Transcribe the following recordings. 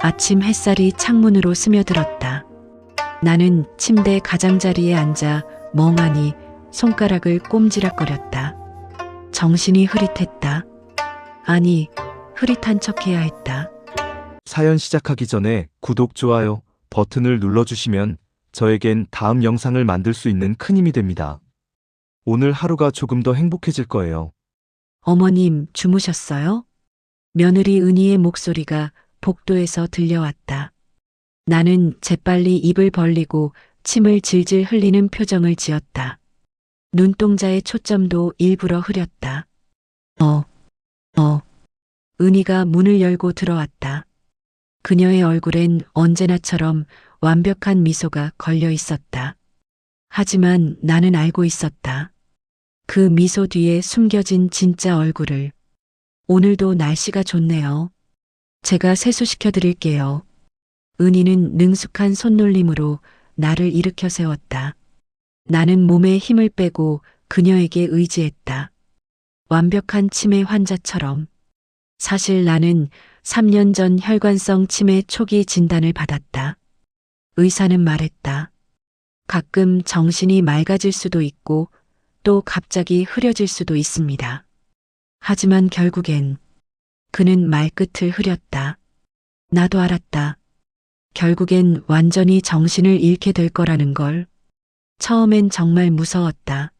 아침 햇살이 창문으로 스며들었다. 나는 침대 가장자리에 앉아 멍하니 손가락을 꼼지락거렸다. 정신이 흐릿했다. 아니, 흐릿한 척해야 했다. 사연 시작하기 전에 구독, 좋아요 버튼을 눌러주시면 저에겐 다음 영상을 만들 수 있는 큰 힘이 됩니다. 오늘 하루가 조금 더 행복해질 거예요. 어머님, 주무셨어요? 며느리 은희의 목소리가 복도에서 들려왔다. 나는 재빨리 입을 벌리고 침을 질질 흘리는 표정을 지었다. 눈동자의 초점도 일부러 흐렸다. 은희가 문을 열고 들어왔다. 그녀의 얼굴엔 언제나처럼 완벽한 미소가 걸려 있었다. 하지만 나는 알고 있었다. 그 미소 뒤에 숨겨진 진짜 얼굴을. 오늘도 날씨가 좋네요. 제가 세수시켜 드릴게요. 은희는 능숙한 손놀림으로 나를 일으켜 세웠다. 나는 몸에 힘을 빼고 그녀에게 의지했다. 완벽한 치매 환자처럼. 사실 나는 3년 전 혈관성 치매 초기 진단을 받았다. 의사는 말했다. 가끔 정신이 맑아질 수도 있고 또 갑자기 흐려질 수도 있습니다. 하지만 결국엔 그는 말끝을 흐렸다. 나도 알았다. 결국엔 완전히 정신을 잃게 될 거라는 걸. 처음엔 정말 무서웠다.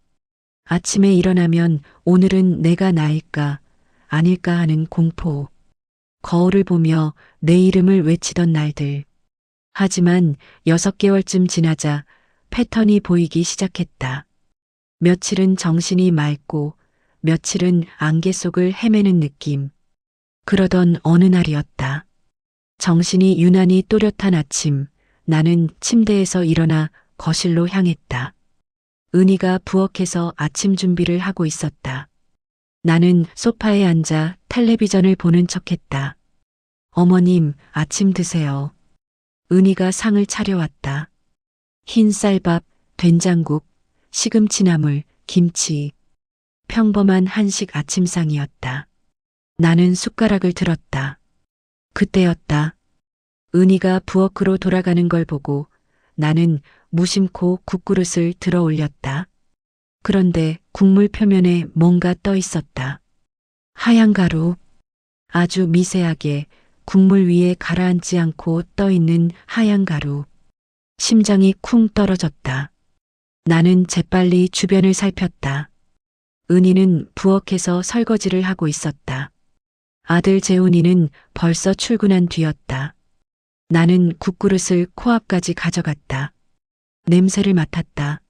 아침에 일어나면 오늘은 내가 나일까 아닐까 하는 공포. 거울을 보며 내 이름을 외치던 날들. 하지만 6개월쯤 지나자 패턴이 보이기 시작했다. 며칠은 정신이 맑고 며칠은 안개 속을 헤매는 느낌. 그러던 어느 날이었다. 정신이 유난히 또렷한 아침, 나는 침대에서 일어나 거실로 향했다. 은희가 부엌에서 아침 준비를 하고 있었다. 나는 소파에 앉아 텔레비전을 보는 척했다. 어머님, 아침 드세요. 은희가 상을 차려왔다. 흰 쌀밥, 된장국, 시금치나물, 김치. 평범한 한식 아침상이었다. 나는 숟가락을 들었다. 그때였다. 은희가 부엌으로 돌아가는 걸 보고 나는 무심코 국그릇을 들어 올렸다. 그런데 국물 표면에 뭔가 떠 있었다. 하얀 가루. 아주 미세하게 국물 위에 가라앉지 않고 떠 있는 하얀 가루. 심장이 쿵 떨어졌다. 나는 재빨리 주변을 살폈다. 은희는 부엌에서 설거지를 하고 있었다. 아들 재훈이는 벌써 출근한 뒤였다. 나는 국그릇을 코앞까지 가져갔다. 냄새를 맡았다.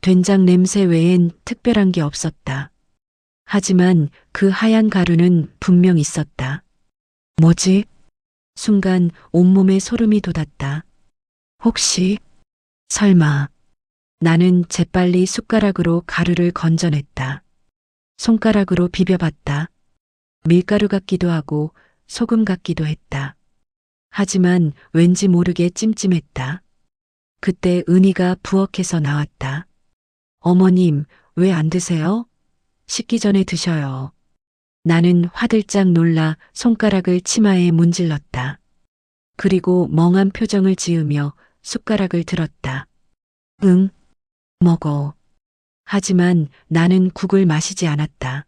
된장 냄새 외엔 특별한 게 없었다. 하지만 그 하얀 가루는 분명 있었다. 뭐지? 순간 온몸에 소름이 돋았다. 혹시, 설마. 나는 재빨리 숟가락으로 가루를 건져냈다. 손가락으로 비벼봤다. 밀가루 같기도 하고 소금 같기도 했다. 하지만 왠지 모르게 찜찜했다. 그때 은희가 부엌에서 나왔다. 어머님, 왜 안 드세요? 식기 전에 드셔요. 나는 화들짝 놀라 손가락을 치마에 문질렀다. 그리고 멍한 표정을 지으며 숟가락을 들었다. 응, 먹어. 하지만 나는 국을 마시지 않았다.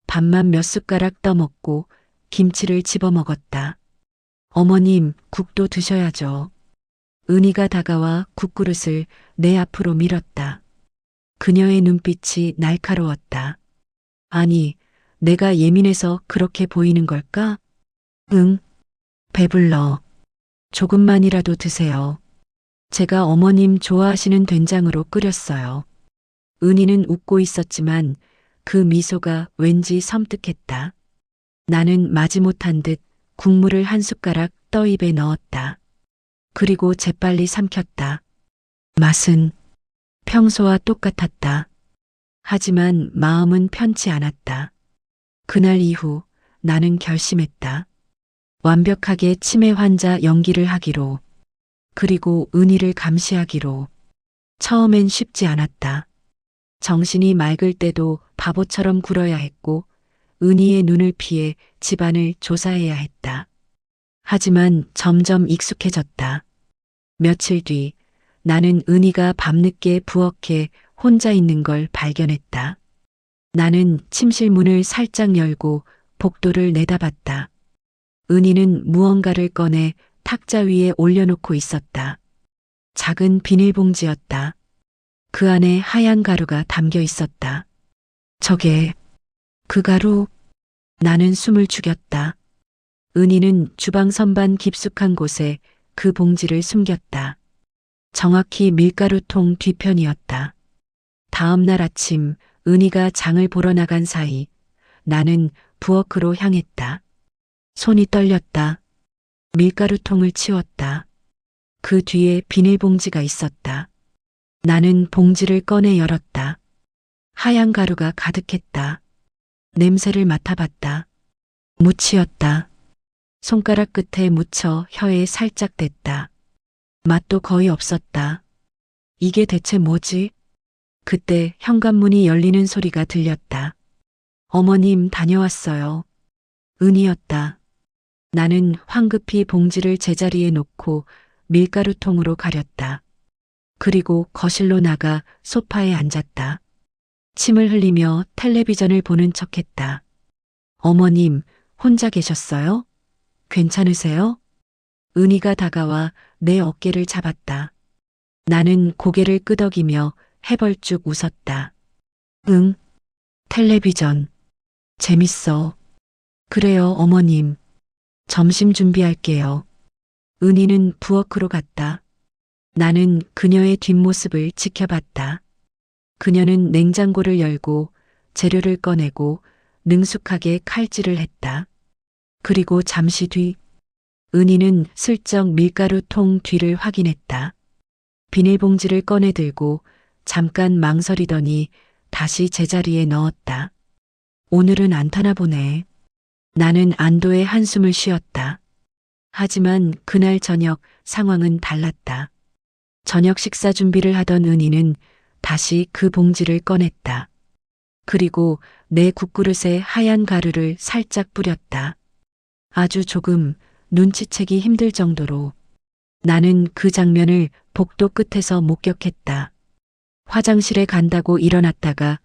밥만 몇 숟가락 떠먹고 김치를 집어 먹었다. 어머님, 국도 드셔야죠. 은희가 다가와 국그릇을 내 앞으로 밀었다. 그녀의 눈빛이 날카로웠다. 아니, 내가 예민해서 그렇게 보이는 걸까? 응, 배불러. 조금만이라도 드세요. 제가 어머님 좋아하시는 된장으로 끓였어요. 은희는 웃고 있었지만 그 미소가 왠지 섬뜩했다. 나는 마지못한 듯 국물을 한 숟가락 떠 입에 넣었다. 그리고 재빨리 삼켰다. 맛은 평소와 똑같았다. 하지만 마음은 편치 않았다. 그날 이후 나는 결심했다. 완벽하게 치매 환자 연기를 하기로. 그리고 은희를 감시하기로. 처음엔 쉽지 않았다. 정신이 맑을 때도 바보처럼 굴어야 했고 은희의 눈을 피해 집안을 조사해야 했다. 하지만 점점 익숙해졌다. 며칠 뒤 나는 은희가 밤늦게 부엌에 혼자 있는 걸 발견했다. 나는 침실 문을 살짝 열고 복도를 내다봤다. 은희는 무언가를 꺼내 탁자 위에 올려놓고 있었다. 작은 비닐봉지였다. 그 안에 하얀 가루가 담겨 있었다. 저게 그 가루? 나는 숨을 죽였다. 은희는 주방 선반 깊숙한 곳에 그 봉지를 숨겼다. 정확히 밀가루통 뒤편이었다. 다음 날 아침 은희가 장을 보러 나간 사이 나는 부엌으로 향했다. 손이 떨렸다. 밀가루통을 치웠다. 그 뒤에 비닐봉지가 있었다. 나는 봉지를 꺼내 열었다. 하얀 가루가 가득했다. 냄새를 맡아봤다. 무치였다. 손가락 끝에 묻혀 혀에 살짝 댔다. 맛도 거의 없었다. 이게 대체 뭐지? 그때 현관문이 열리는 소리가 들렸다. 어머님 다녀왔어요. 은희였다. 나는 황급히 봉지를 제자리에 놓고 밀가루통으로 가렸다. 그리고 거실로 나가 소파에 앉았다. 침을 흘리며 텔레비전을 보는 척했다. 어머님, 혼자 계셨어요? 괜찮으세요? 은희가 다가와 내 어깨를 잡았다. 나는 고개를 끄덕이며 해벌쭉 웃었다. 응, 텔레비전. 재밌어. 그래요, 어머님. 점심 준비할게요. 은희는 부엌으로 갔다. 나는 그녀의 뒷모습을 지켜봤다. 그녀는 냉장고를 열고 재료를 꺼내고 능숙하게 칼질을 했다. 그리고 잠시 뒤 은희는 슬쩍 밀가루통 뒤를 확인했다. 비닐봉지를 꺼내 들고 잠깐 망설이더니 다시 제자리에 넣었다. 오늘은 안 타나 보네. 나는 안도의 한숨을 쉬었다. 하지만 그날 저녁 상황은 달랐다. 저녁 식사 준비를 하던 은희는 다시 그 봉지를 꺼냈다. 그리고 내 국그릇에 하얀 가루를 살짝 뿌렸다. 아주 조금, 눈치채기 힘들 정도로. 나는 그 장면을 복도 끝에서 목격했다. 화장실에 간다고 일어났다가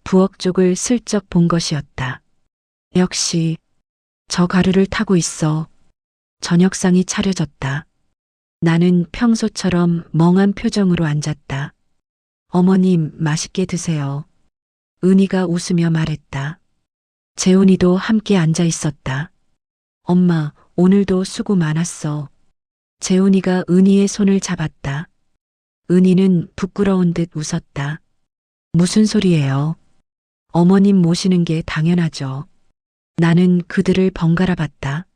부엌 쪽을 슬쩍 본 것이었다. 역시 저 가루를 타고 있어. 저녁상이 차려졌다. 나는 평소처럼 멍한 표정으로 앉았다. 어머님 맛있게 드세요. 은희가 웃으며 말했다. 재훈이도 함께 앉아 있었다. 엄마, 오늘도 수고 많았어. 재훈이가 은희의 손을 잡았다. 은희는 부끄러운 듯 웃었다. 무슨 소리예요? 어머님 모시는 게 당연하죠. 나는 그들을 번갈아 봤다.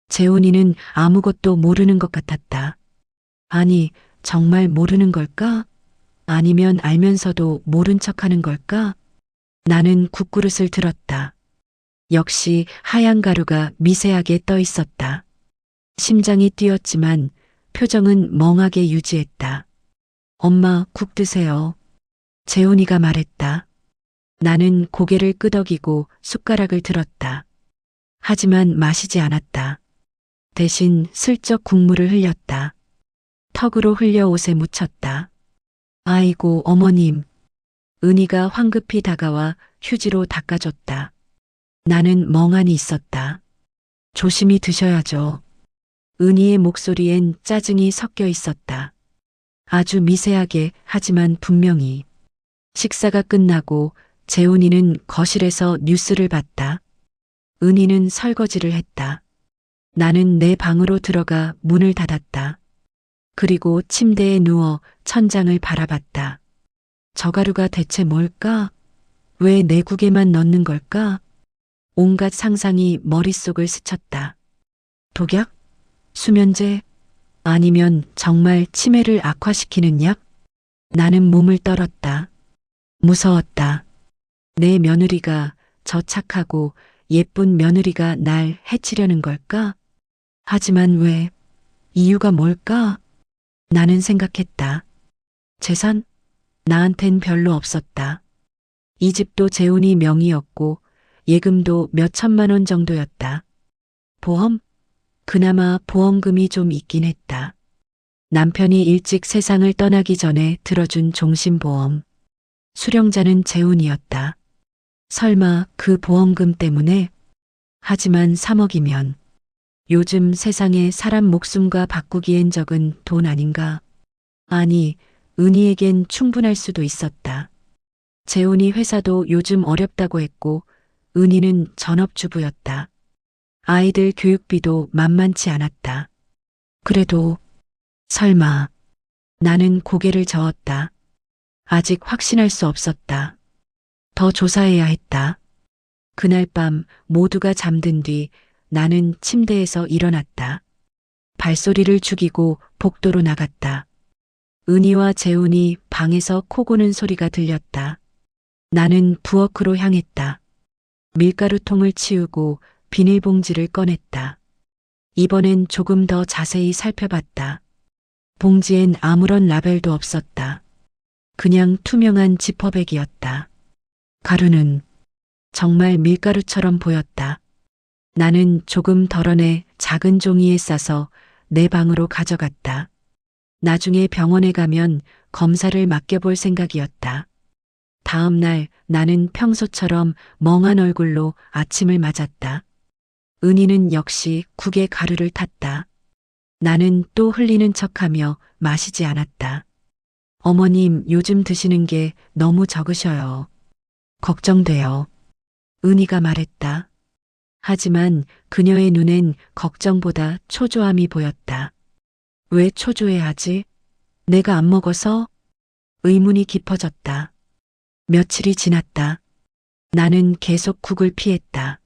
재훈이는 아무것도 모르는 것 같았다. 아니, 정말 모르는 걸까? 아니면 알면서도 모른 척하는 걸까? 나는 국그릇을 들었다. 역시 하얀 가루가 미세하게 떠 있었다. 심장이 뛰었지만 표정은 멍하게 유지했다. 엄마, 국 드세요. 재훈이가 말했다. 나는 고개를 끄덕이고 숟가락을 들었다. 하지만 마시지 않았다. 대신 슬쩍 국물을 흘렸다. 턱으로 흘려 옷에 묻혔다. 아이고, 어머님. 은희가 황급히 다가와 휴지로 닦아줬다. 나는 멍하니 있었다. 조심히 드셔야죠. 은희의 목소리엔 짜증이 섞여 있었다. 아주 미세하게 하지만 분명히. 식사가 끝나고 재훈이는 거실에서 뉴스를 봤다. 은희는 설거지를 했다. 나는 내 방으로 들어가 문을 닫았다. 그리고 침대에 누워 천장을 바라봤다. 저 가루가 대체 뭘까? 왜 내 국에만 넣는 걸까? 온갖 상상이 머릿속을 스쳤다. 독약? 수면제? 아니면 정말 치매를 악화시키는 약? 나는 몸을 떨었다. 무서웠다. 내 며느리가, 저 착하고 예쁜 며느리가 날 해치려는 걸까? 하지만 왜? 이유가 뭘까? 나는 생각했다. 재산? 나한텐 별로 없었다. 이 집도 재훈이 명의였고 예금도 몇 천만 원 정도였다. 보험? 그나마 보험금이 좀 있긴 했다. 남편이 일찍 세상을 떠나기 전에 들어준 종신보험. 수령자는 재훈이었다. 설마 그 보험금 때문에? 하지만 3억이면 요즘 세상에 사람 목숨과 바꾸기엔 적은 돈 아닌가? 아니, 은희에겐 충분할 수도 있었다. 재훈이 회사도 요즘 어렵다고 했고 은희는 전업주부였다. 아이들 교육비도 만만치 않았다. 그래도 설마 나는 고개를 저었다. 아직 확신할 수 없었다. 더 조사해야 했다. 그날 밤 모두가 잠든 뒤 나는 침대에서 일어났다. 발소리를 죽이고 복도로 나갔다. 은희와 재훈이 방에서 코 고는 소리가 들렸다. 나는 부엌으로 향했다. 밀가루통을 치우고 비닐봉지를 꺼냈다. 이번엔 조금 더 자세히 살펴봤다. 봉지엔 아무런 라벨도 없었다. 그냥 투명한 지퍼백이었다. 가루는 정말 밀가루처럼 보였다. 나는 조금 덜어내 작은 종이에 싸서 내 방으로 가져갔다. 나중에 병원에 가면 검사를 맡겨볼 생각이었다. 다음 날 나는 평소처럼 멍한 얼굴로 아침을 맞았다. 은희는 역시 국에 가루를 탔다. 나는 또 흘리는 척하며 마시지 않았다. 어머님, 요즘 드시는 게 너무 적으셔요. 걱정돼요. 은희가 말했다. 하지만 그녀의 눈엔 걱정보다 초조함이 보였다. 왜 초조해하지? 내가 안 먹어서? 의문이 깊어졌다. 며칠이 지났다. 나는 계속 국을 피했다.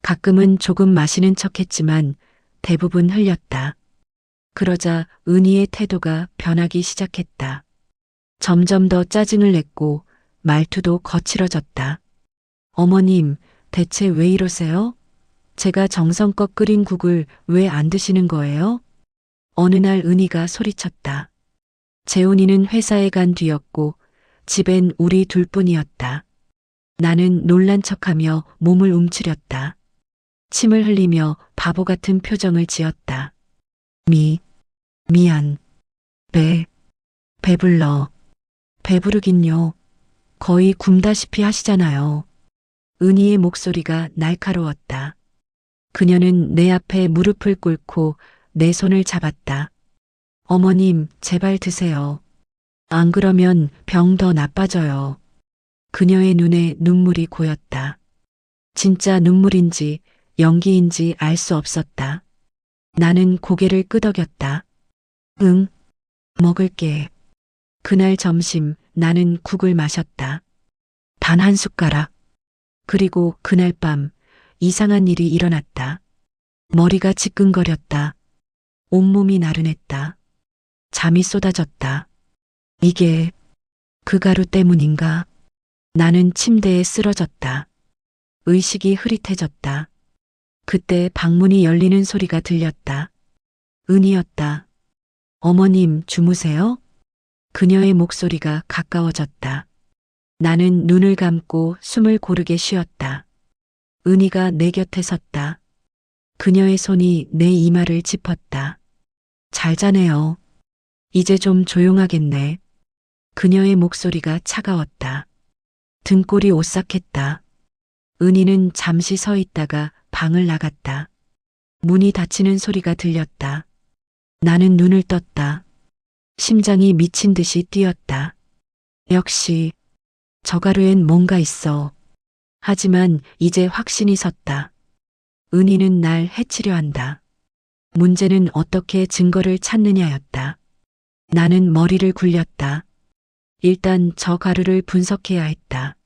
가끔은 조금 마시는 척했지만 대부분 흘렸다. 그러자 은희의 태도가 변하기 시작했다. 점점 더 짜증을 냈고 말투도 거칠어졌다. 어머님, 대체 왜 이러세요? 제가 정성껏 끓인 국을 왜 안 드시는 거예요? 어느 날 은희가 소리쳤다. 재훈이는 회사에 간 뒤였고 집엔 우리 둘뿐이었다. 나는 놀란 척하며 몸을 움츠렸다. 침을 흘리며 바보 같은 표정을 지었다. 미안. 배불러. 배부르긴요. 거의 굶다시피 하시잖아요. 은희의 목소리가 날카로웠다. 그녀는 내 앞에 무릎을 꿇고 내 손을 잡았다. 어머님, 제발 드세요. 안 그러면 병 더 나빠져요. 그녀의 눈에 눈물이 고였다. 진짜 눈물인지 연기인지 알 수 없었다. 나는 고개를 끄덕였다. 응, 먹을게. 그날 점심 나는 국을 마셨다. 단 한 숟가락. 그리고 그날 밤 이상한 일이 일어났다. 머리가 지끈거렸다. 온몸이 나른했다. 잠이 쏟아졌다. 이게 그 가루 때문인가? 나는 침대에 쓰러졌다. 의식이 흐릿해졌다. 그때 방문이 열리는 소리가 들렸다. 은희였다. 어머님, 주무세요? 그녀의 목소리가 가까워졌다. 나는 눈을 감고 숨을 고르게 쉬었다. 은희가 내 곁에 섰다. 그녀의 손이 내 이마를 짚었다. 잘 자네요. 이제 좀 조용하겠네. 그녀의 목소리가 차가웠다. 등골이 오싹했다. 은희는 잠시 서 있다가 방을 나갔다. 문이 닫히는 소리가 들렸다. 나는 눈을 떴다. 심장이 미친 듯이 뛰었다. 역시 저 가루엔 뭔가 있어. 하지만 이제 확신이 섰다. 은희는 날 해치려 한다. 문제는 어떻게 증거를 찾느냐였다. 나는 머리를 굴렸다. 일단 저 가루를 분석해야 했다.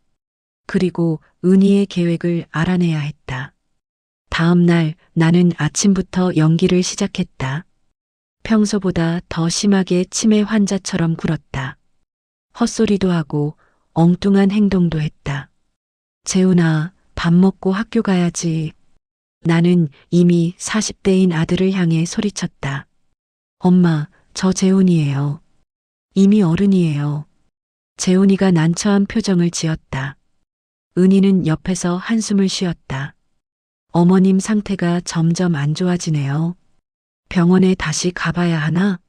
그리고 은희의 계획을 알아내야 했다. 다음 날 나는 아침부터 연기를 시작했다. 평소보다 더 심하게 치매 환자처럼 굴었다. 헛소리도 하고 엉뚱한 행동도 했다. 재훈아, 밥 먹고 학교 가야지. 나는 이미 40대인 아들을 향해 소리쳤다. 엄마, 저 재훈이에요. 이미 어른이에요. 재훈이가 난처한 표정을 지었다. 은희는 옆에서 한숨을 쉬었다. 어머님 상태가 점점 안 좋아지네요. 병원에 다시 가봐야 하나?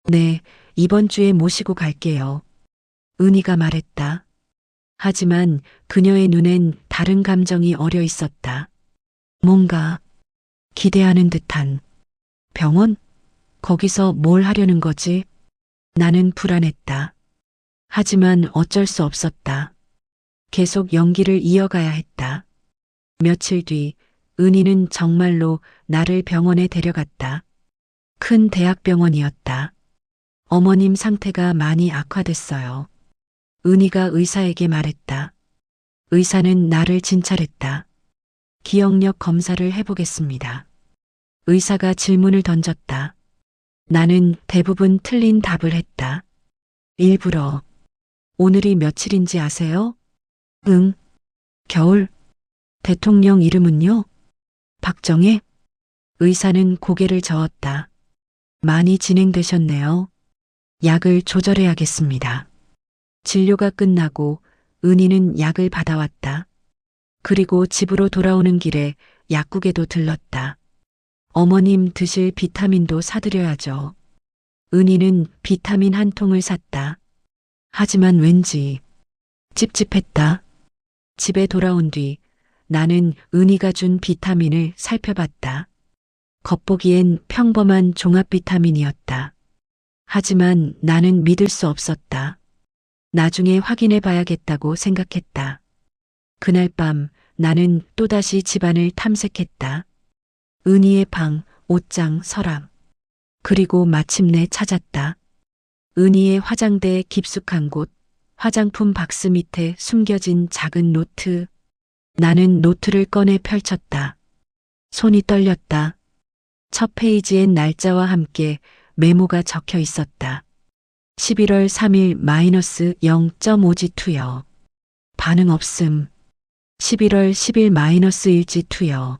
네, 이번 주에 모시고 갈게요. 은희가 말했다. 하지만 그녀의 눈엔 다른 감정이 어려 있었다. 뭔가 기대하는 듯한 병원? 거기서 뭘 하려는 거지? 나는 불안했다. 하지만 어쩔 수 없었다. 계속 연기를 이어가야 했다. 며칠 뒤 은희는 정말로 나를 병원에 데려갔다. 큰 대학병원이었다. 어머님 상태가 많이 악화됐어요. 은희가 의사에게 말했다. 의사는 나를 진찰했다. 기억력 검사를 해보겠습니다. 의사가 질문을 던졌다. 나는 대부분 틀린 답을 했다. 일부러. 오늘이 며칠인지 아세요? 응. 겨울. 대통령 이름은요? 박정혜? 의사는 고개를 저었다. 많이 진행되셨네요. 약을 조절해야겠습니다. 진료가 끝나고 은희는 약을 받아왔다. 그리고 집으로 돌아오는 길에 약국에도 들렀다. 어머님 드실 비타민도 사드려야죠. 은희는 비타민 한 통을 샀다. 하지만 왠지 찝찝했다. 집에 돌아온 뒤 나는 은희가 준 비타민을 살펴봤다. 겉보기엔 평범한 종합 비타민이었다. 하지만 나는 믿을 수 없었다. 나중에 확인해 봐야겠다고 생각했다. 그날 밤 나는 또다시 집안을 탐색했다. 은희의 방, 옷장, 서랍. 그리고 마침내 찾았다. 은희의 화장대에 깊숙한 곳, 화장품 박스 밑에 숨겨진 작은 노트. 나는 노트를 꺼내 펼쳤다. 손이 떨렸다. 첫 페이지엔 날짜와 함께 메모가 적혀 있었다. 11월 3일 -0.5G2요. 반응 없음. 11월 10일 -1G2요.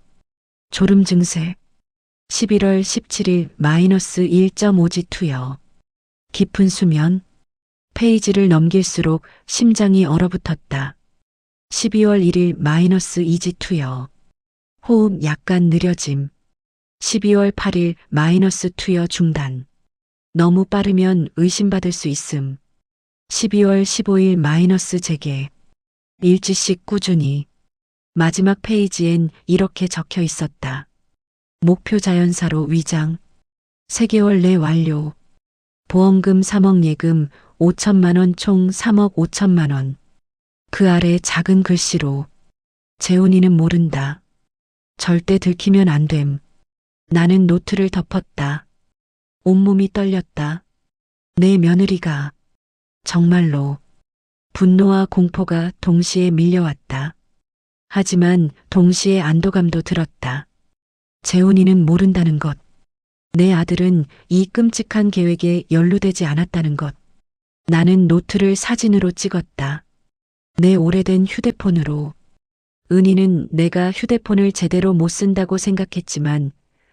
졸음 증세. 11월 17일 -1.5G2요. 깊은 수면. 페이지를 넘길수록 심장이 얼어붙었다. 12월 1일 -2G2요. 호흡 약간 느려짐. 12월 8일 -2요 중단. 너무 빠르면 의심받을 수 있음. 12월 15일 재개. 일주씩 꾸준히. 마지막 페이지엔 이렇게 적혀 있었다. 목표 자연사로 위장. 3개월 내 완료. 보험금 3억 예금 5천만 원 총 3억 5천만 원. 그 아래 작은 글씨로 재훈이는 모른다. 절대 들키면 안 됨. 나는 노트를 덮었다. 온몸이 떨렸다. 내 며느리가 정말로 분노와 공포가 동시에 밀려왔다. 하지만 동시에 안도감도 들었다. 재훈이는 모른다는 것. 내 아들은 이 끔찍한 계획에 연루되지 않았다는 것. 나는 노트를 사진으로 찍었다. 내 오래된 휴대폰으로. 은희는 내가 휴대폰을 제대로 못 쓴다고 생각했지만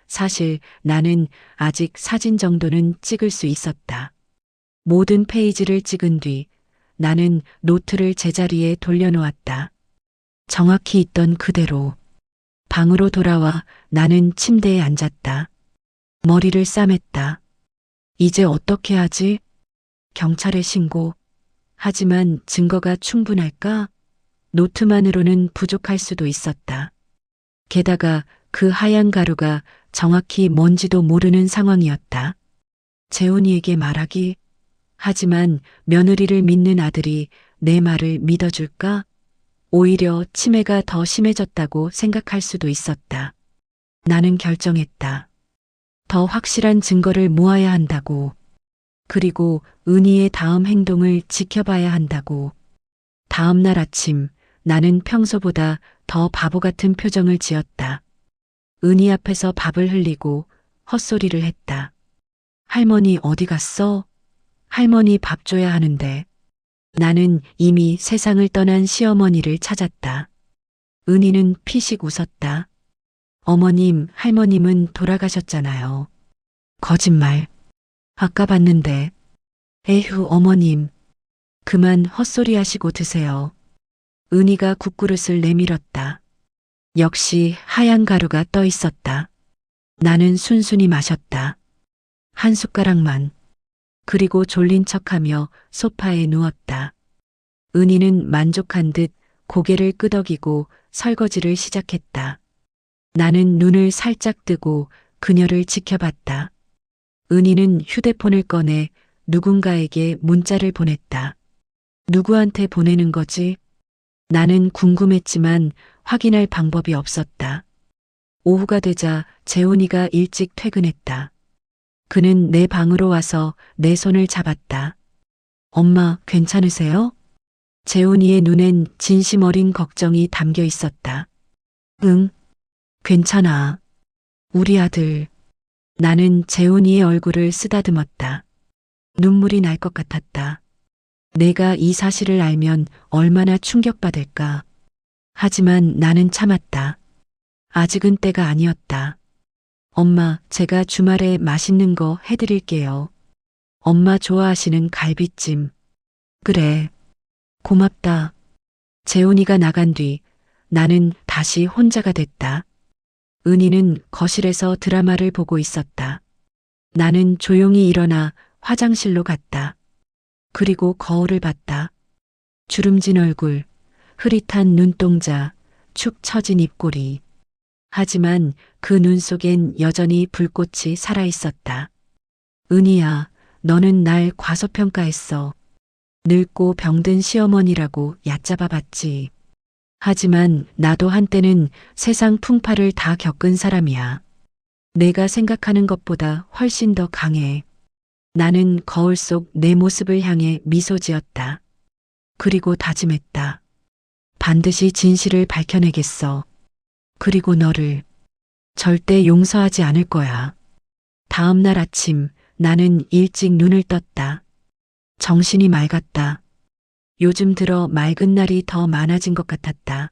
사실 나는 아직 사진 정도는 찍을 수 있었다. 모든 페이지를 찍은 뒤 나는 노트를 제자리에 돌려놓았다. 정확히 있던 그대로. 방으로 돌아와 나는 침대에 앉았다. 머리를 싸맸다. 이제 어떻게 하지? 경찰에 신고. 하지만 증거가 충분할까? 노트만으로는 부족할 수도 있었다. 게다가 그 하얀 가루가 정확히 뭔지도 모르는 상황이었다. 재훈이에게 말하기. 하지만 며느리를 믿는 아들이 내 말을 믿어줄까? 오히려 치매가 더 심해졌다고 생각할 수도 있었다. 나는 결정했다. 더 확실한 증거를 모아야 한다고. 그리고 은희의 다음 행동을 지켜봐야 한다고. 다음 날 아침 나는 평소보다 더 바보 같은 표정을 지었다. 은희 앞에서 밥을 흘리고 헛소리를 했다. 할머니 어디 갔어? 할머니 밥 줘야 하는데. 나는 이미 세상을 떠난 시어머니를 찾았다. 은희는 피식 웃었다. 어머님, 할머님은 돌아가셨잖아요. 거짓말. 아까 봤는데. 에휴, 어머님. 그만 헛소리 하시고 드세요. 은희가 국그릇을 내밀었다. 역시 하얀 가루가 떠 있었다. 나는 순순히 마셨다. 한 숟가락만. 그리고 졸린 척하며 소파에 누웠다. 은희는 만족한 듯 고개를 끄덕이고 설거지를 시작했다. 나는 눈을 살짝 뜨고 그녀를 지켜봤다. 은희는 휴대폰을 꺼내 누군가에게 문자를 보냈다. 누구한테 보내는 거지? 나는 궁금했지만 확인할 방법이 없었다. 오후가 되자 재훈이가 일찍 퇴근했다. 그는 내 방으로 와서 내 손을 잡았다. 엄마, 괜찮으세요? 재훈이의 눈엔 진심 어린 걱정이 담겨 있었다. 응, 괜찮아. 우리 아들. 나는 재훈이의 얼굴을 쓰다듬었다. 눈물이 날 것 같았다. 내가 이 사실을 알면 얼마나 충격받을까. 하지만 나는 참았다. 아직은 때가 아니었다. 엄마, 제가 주말에 맛있는 거 해드릴게요. 엄마 좋아하시는 갈비찜. 그래. 고맙다. 재훈이가 나간 뒤 나는 다시 혼자가 됐다. 은희는 거실에서 드라마를 보고 있었다. 나는 조용히 일어나 화장실로 갔다. 그리고 거울을 봤다. 주름진 얼굴, 흐릿한 눈동자, 축 처진 입꼬리. 하지만 그 눈 속엔 여전히 불꽃이 살아 있었다. 은희야, 너는 날 과소평가했어. 늙고 병든 시어머니라고 얕잡아 봤지. 하지만 나도 한때는 세상 풍파를 다 겪은 사람이야. 내가 생각하는 것보다 훨씬 더 강해. 나는 거울 속 내 모습을 향해 미소 지었다. 그리고 다짐했다. 반드시 진실을 밝혀내겠어. 그리고 너를 절대 용서하지 않을 거야. 다음 날 아침 나는 일찍 눈을 떴다. 정신이 맑았다. 요즘 들어 맑은 날이 더 많아진 것 같았다.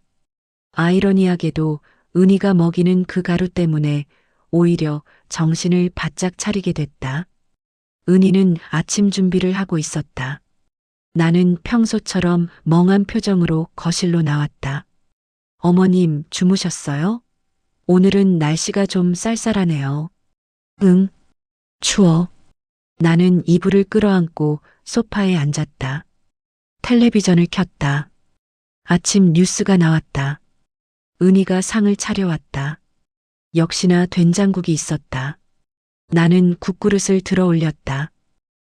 아이러니하게도 은희가 먹이는 그 가루 때문에 오히려 정신을 바짝 차리게 됐다. 은희는 아침 준비를 하고 있었다. 나는 평소처럼 멍한 표정으로 거실로 나왔다. 어머님, 주무셨어요? 오늘은 날씨가 좀 쌀쌀하네요. 응, 추워. 나는 이불을 끌어안고 소파에 앉았다. 텔레비전을 켰다. 아침 뉴스가 나왔다. 은희가 상을 차려왔다. 역시나 된장국이 있었다. 나는 국그릇을 들어 올렸다.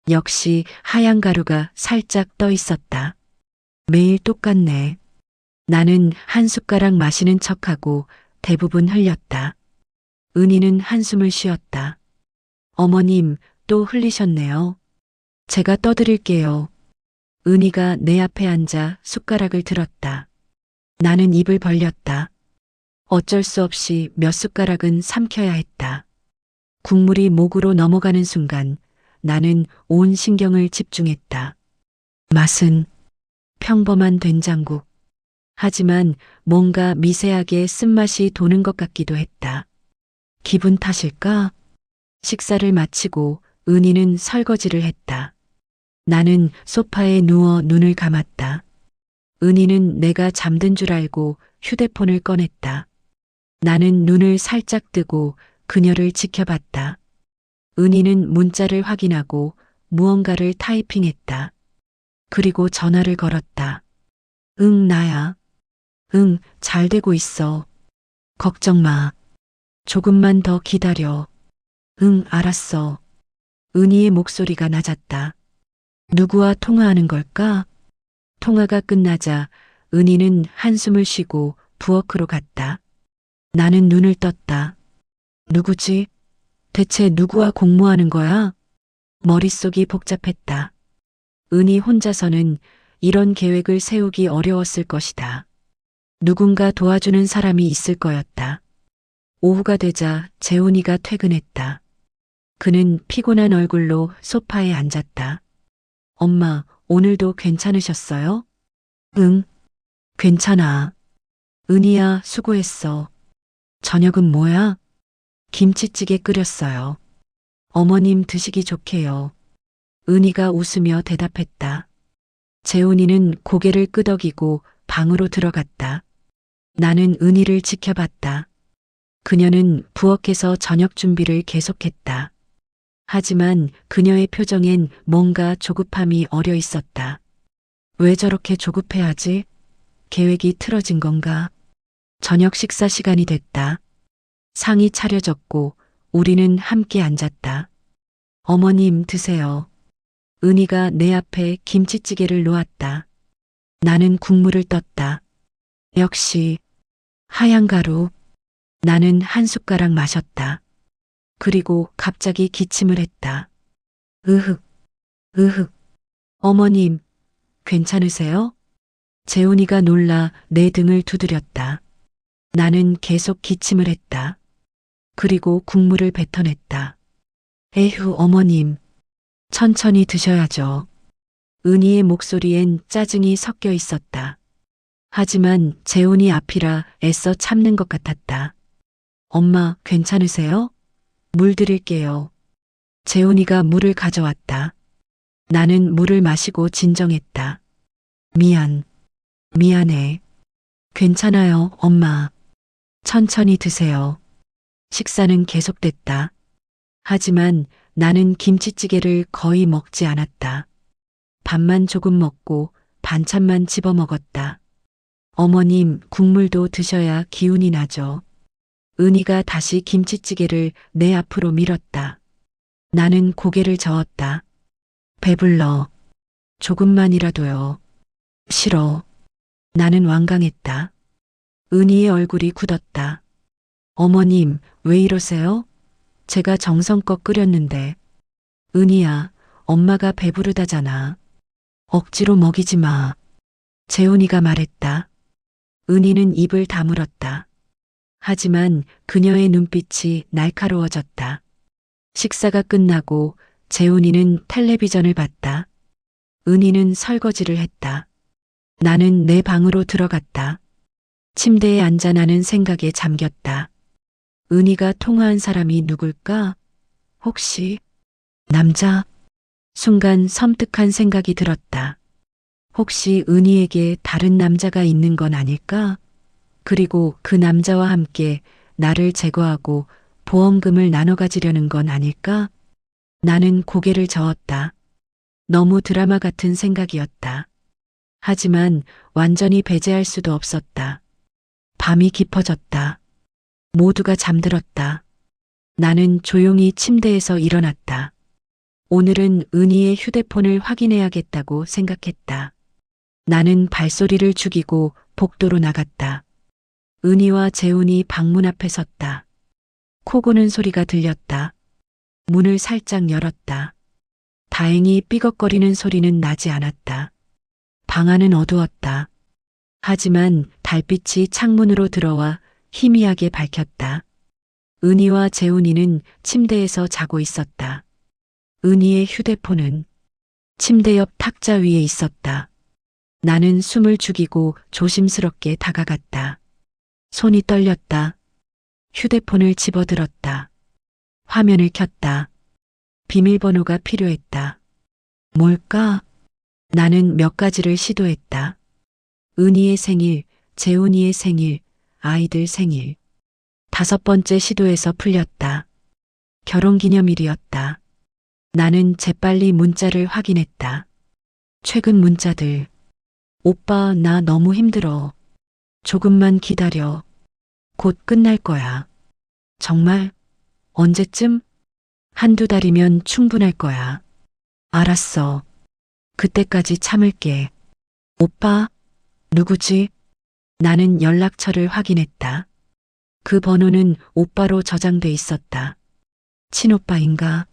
역시 하얀 가루가 살짝 떠 있었다. 매일 똑같네. 나는 한 숟가락 마시는 척하고 대부분 흘렸다. 은희는 한숨을 쉬었다. 어머님, 또 흘리셨네요. 제가 떠드릴게요. 은희가 내 앞에 앉아 숟가락을 들었다. 나는 입을 벌렸다. 어쩔 수 없이 몇 숟가락은 삼켜야 했다. 국물이 목으로 넘어가는 순간 나는 온 신경을 집중했다. 맛은 평범한 된장국. 하지만 뭔가 미세하게 쓴맛이 도는 것 같기도 했다. 기분 탓일까? 식사를 마치고 은희는 설거지를 했다. 나는 소파에 누워 눈을 감았다. 은희는 내가 잠든 줄 알고 휴대폰을 꺼냈다. 나는 눈을 살짝 뜨고 그녀를 지켜봤다. 은희는 문자를 확인하고 무언가를 타이핑했다. 그리고 전화를 걸었다. 응, 나야. 응, 잘 되고 있어. 걱정 마. 조금만 더 기다려. 응, 알았어. 은희의 목소리가 낮았다. 누구와 통화하는 걸까? 통화가 끝나자 은희는 한숨을 쉬고 부엌으로 갔다. 나는 눈을 떴다. 누구지? 대체 누구와 공모하는 거야? 머릿속이 복잡했다. 은희 혼자서는 이런 계획을 세우기 어려웠을 것이다. 누군가 도와주는 사람이 있을 거였다. 오후가 되자 재훈이가 퇴근했다. 그는 피곤한 얼굴로 소파에 앉았다. 엄마, 오늘도 괜찮으셨어요? 응, 괜찮아. 은희야, 수고했어. 저녁은 뭐야? 김치찌개 끓였어요. 어머님 드시기 좋게요. 은희가 웃으며 대답했다. 재훈이는 고개를 끄덕이고 방으로 들어갔다. 나는 은희를 지켜봤다. 그녀는 부엌에서 저녁 준비를 계속했다. 하지만 그녀의 표정엔 뭔가 조급함이 어려 있었다. 왜 저렇게 조급해하지? 계획이 틀어진 건가? 저녁 식사 시간이 됐다. 상이 차려졌고 우리는 함께 앉았다. 어머님 드세요. 은희가 내 앞에 김치찌개를 놓았다. 나는 국물을 떴다. 역시 하얀 가루. 나는 한 숟가락 마셨다. 그리고 갑자기 기침을 했다. 으흑, 으흑. 어머님, 괜찮으세요? 재훈이가 놀라 내 등을 두드렸다. 나는 계속 기침을 했다. 그리고 국물을 뱉어냈다. 에휴, 어머님. 천천히 드셔야죠. 은희의 목소리엔 짜증이 섞여 있었다. 하지만 재훈이 앞이라 애써 참는 것 같았다. 엄마, 괜찮으세요? 물 드릴게요. 재훈이가 물을 가져왔다. 나는 물을 마시고 진정했다. 미안해. 괜찮아요, 엄마. 천천히 드세요. 식사는 계속됐다. 하지만 나는 김치찌개를 거의 먹지 않았다. 밥만 조금 먹고 반찬만 집어 먹었다. 어머님, 국물도 드셔야 기운이 나죠. 은희가 다시 김치찌개를 내 앞으로 밀었다. 나는 고개를 저었다. 배불러. 조금만이라도요. 싫어. 나는 완강했다. 은희의 얼굴이 굳었다. 어머님, 왜 이러세요? 제가 정성껏 끓였는데. 은희야, 엄마가 배부르다잖아. 억지로 먹이지 마. 재훈이가 말했다. 은희는 입을 다물었다. 하지만 그녀의 눈빛이 날카로워졌다. 식사가 끝나고 재훈이는 텔레비전을 봤다. 은희는 설거지를 했다. 나는 내 방으로 들어갔다. 침대에 앉아 나는 생각에 잠겼다. 은희가 통화한 사람이 누굴까? 혹시 남자? 순간 섬뜩한 생각이 들었다. 혹시 은희에게 다른 남자가 있는 건 아닐까? 그리고 그 남자와 함께 나를 제거하고 보험금을 나눠 가지려는 건 아닐까? 나는 고개를 저었다. 너무 드라마 같은 생각이었다. 하지만 완전히 배제할 수도 없었다. 밤이 깊어졌다. 모두가 잠들었다. 나는 조용히 침대에서 일어났다. 오늘은 은희의 휴대폰을 확인해야겠다고 생각했다. 나는 발소리를 죽이고 복도로 나갔다. 은희와 재훈이 방문 앞에 섰다. 코 고는 소리가 들렸다. 문을 살짝 열었다. 다행히 삐걱거리는 소리는 나지 않았다. 방 안은 어두웠다. 하지만 달빛이 창문으로 들어와 희미하게 밝혔다. 은희와 재훈이는 침대에서 자고 있었다. 은희의 휴대폰은 침대 옆 탁자 위에 있었다. 나는 숨을 죽이고 조심스럽게 다가갔다. 손이 떨렸다. 휴대폰을 집어들었다. 화면을 켰다. 비밀번호가 필요했다. 뭘까? 나는 몇 가지를 시도했다. 은희의 생일, 재훈이의 생일, 아이들 생일. 5번째 시도에서 풀렸다. 결혼기념일이었다. 나는 재빨리 문자를 확인했다. 최근 문자들. 오빠, 나 너무 힘들어. 조금만 기다려. 곧 끝날 거야. 정말? 언제쯤? 1~2달이면 충분할 거야. 알았어. 그때까지 참을게. 오빠? 누구지? 나는 연락처를 확인했다. 그 번호는 오빠로 저장돼 있었다. 친오빠인가?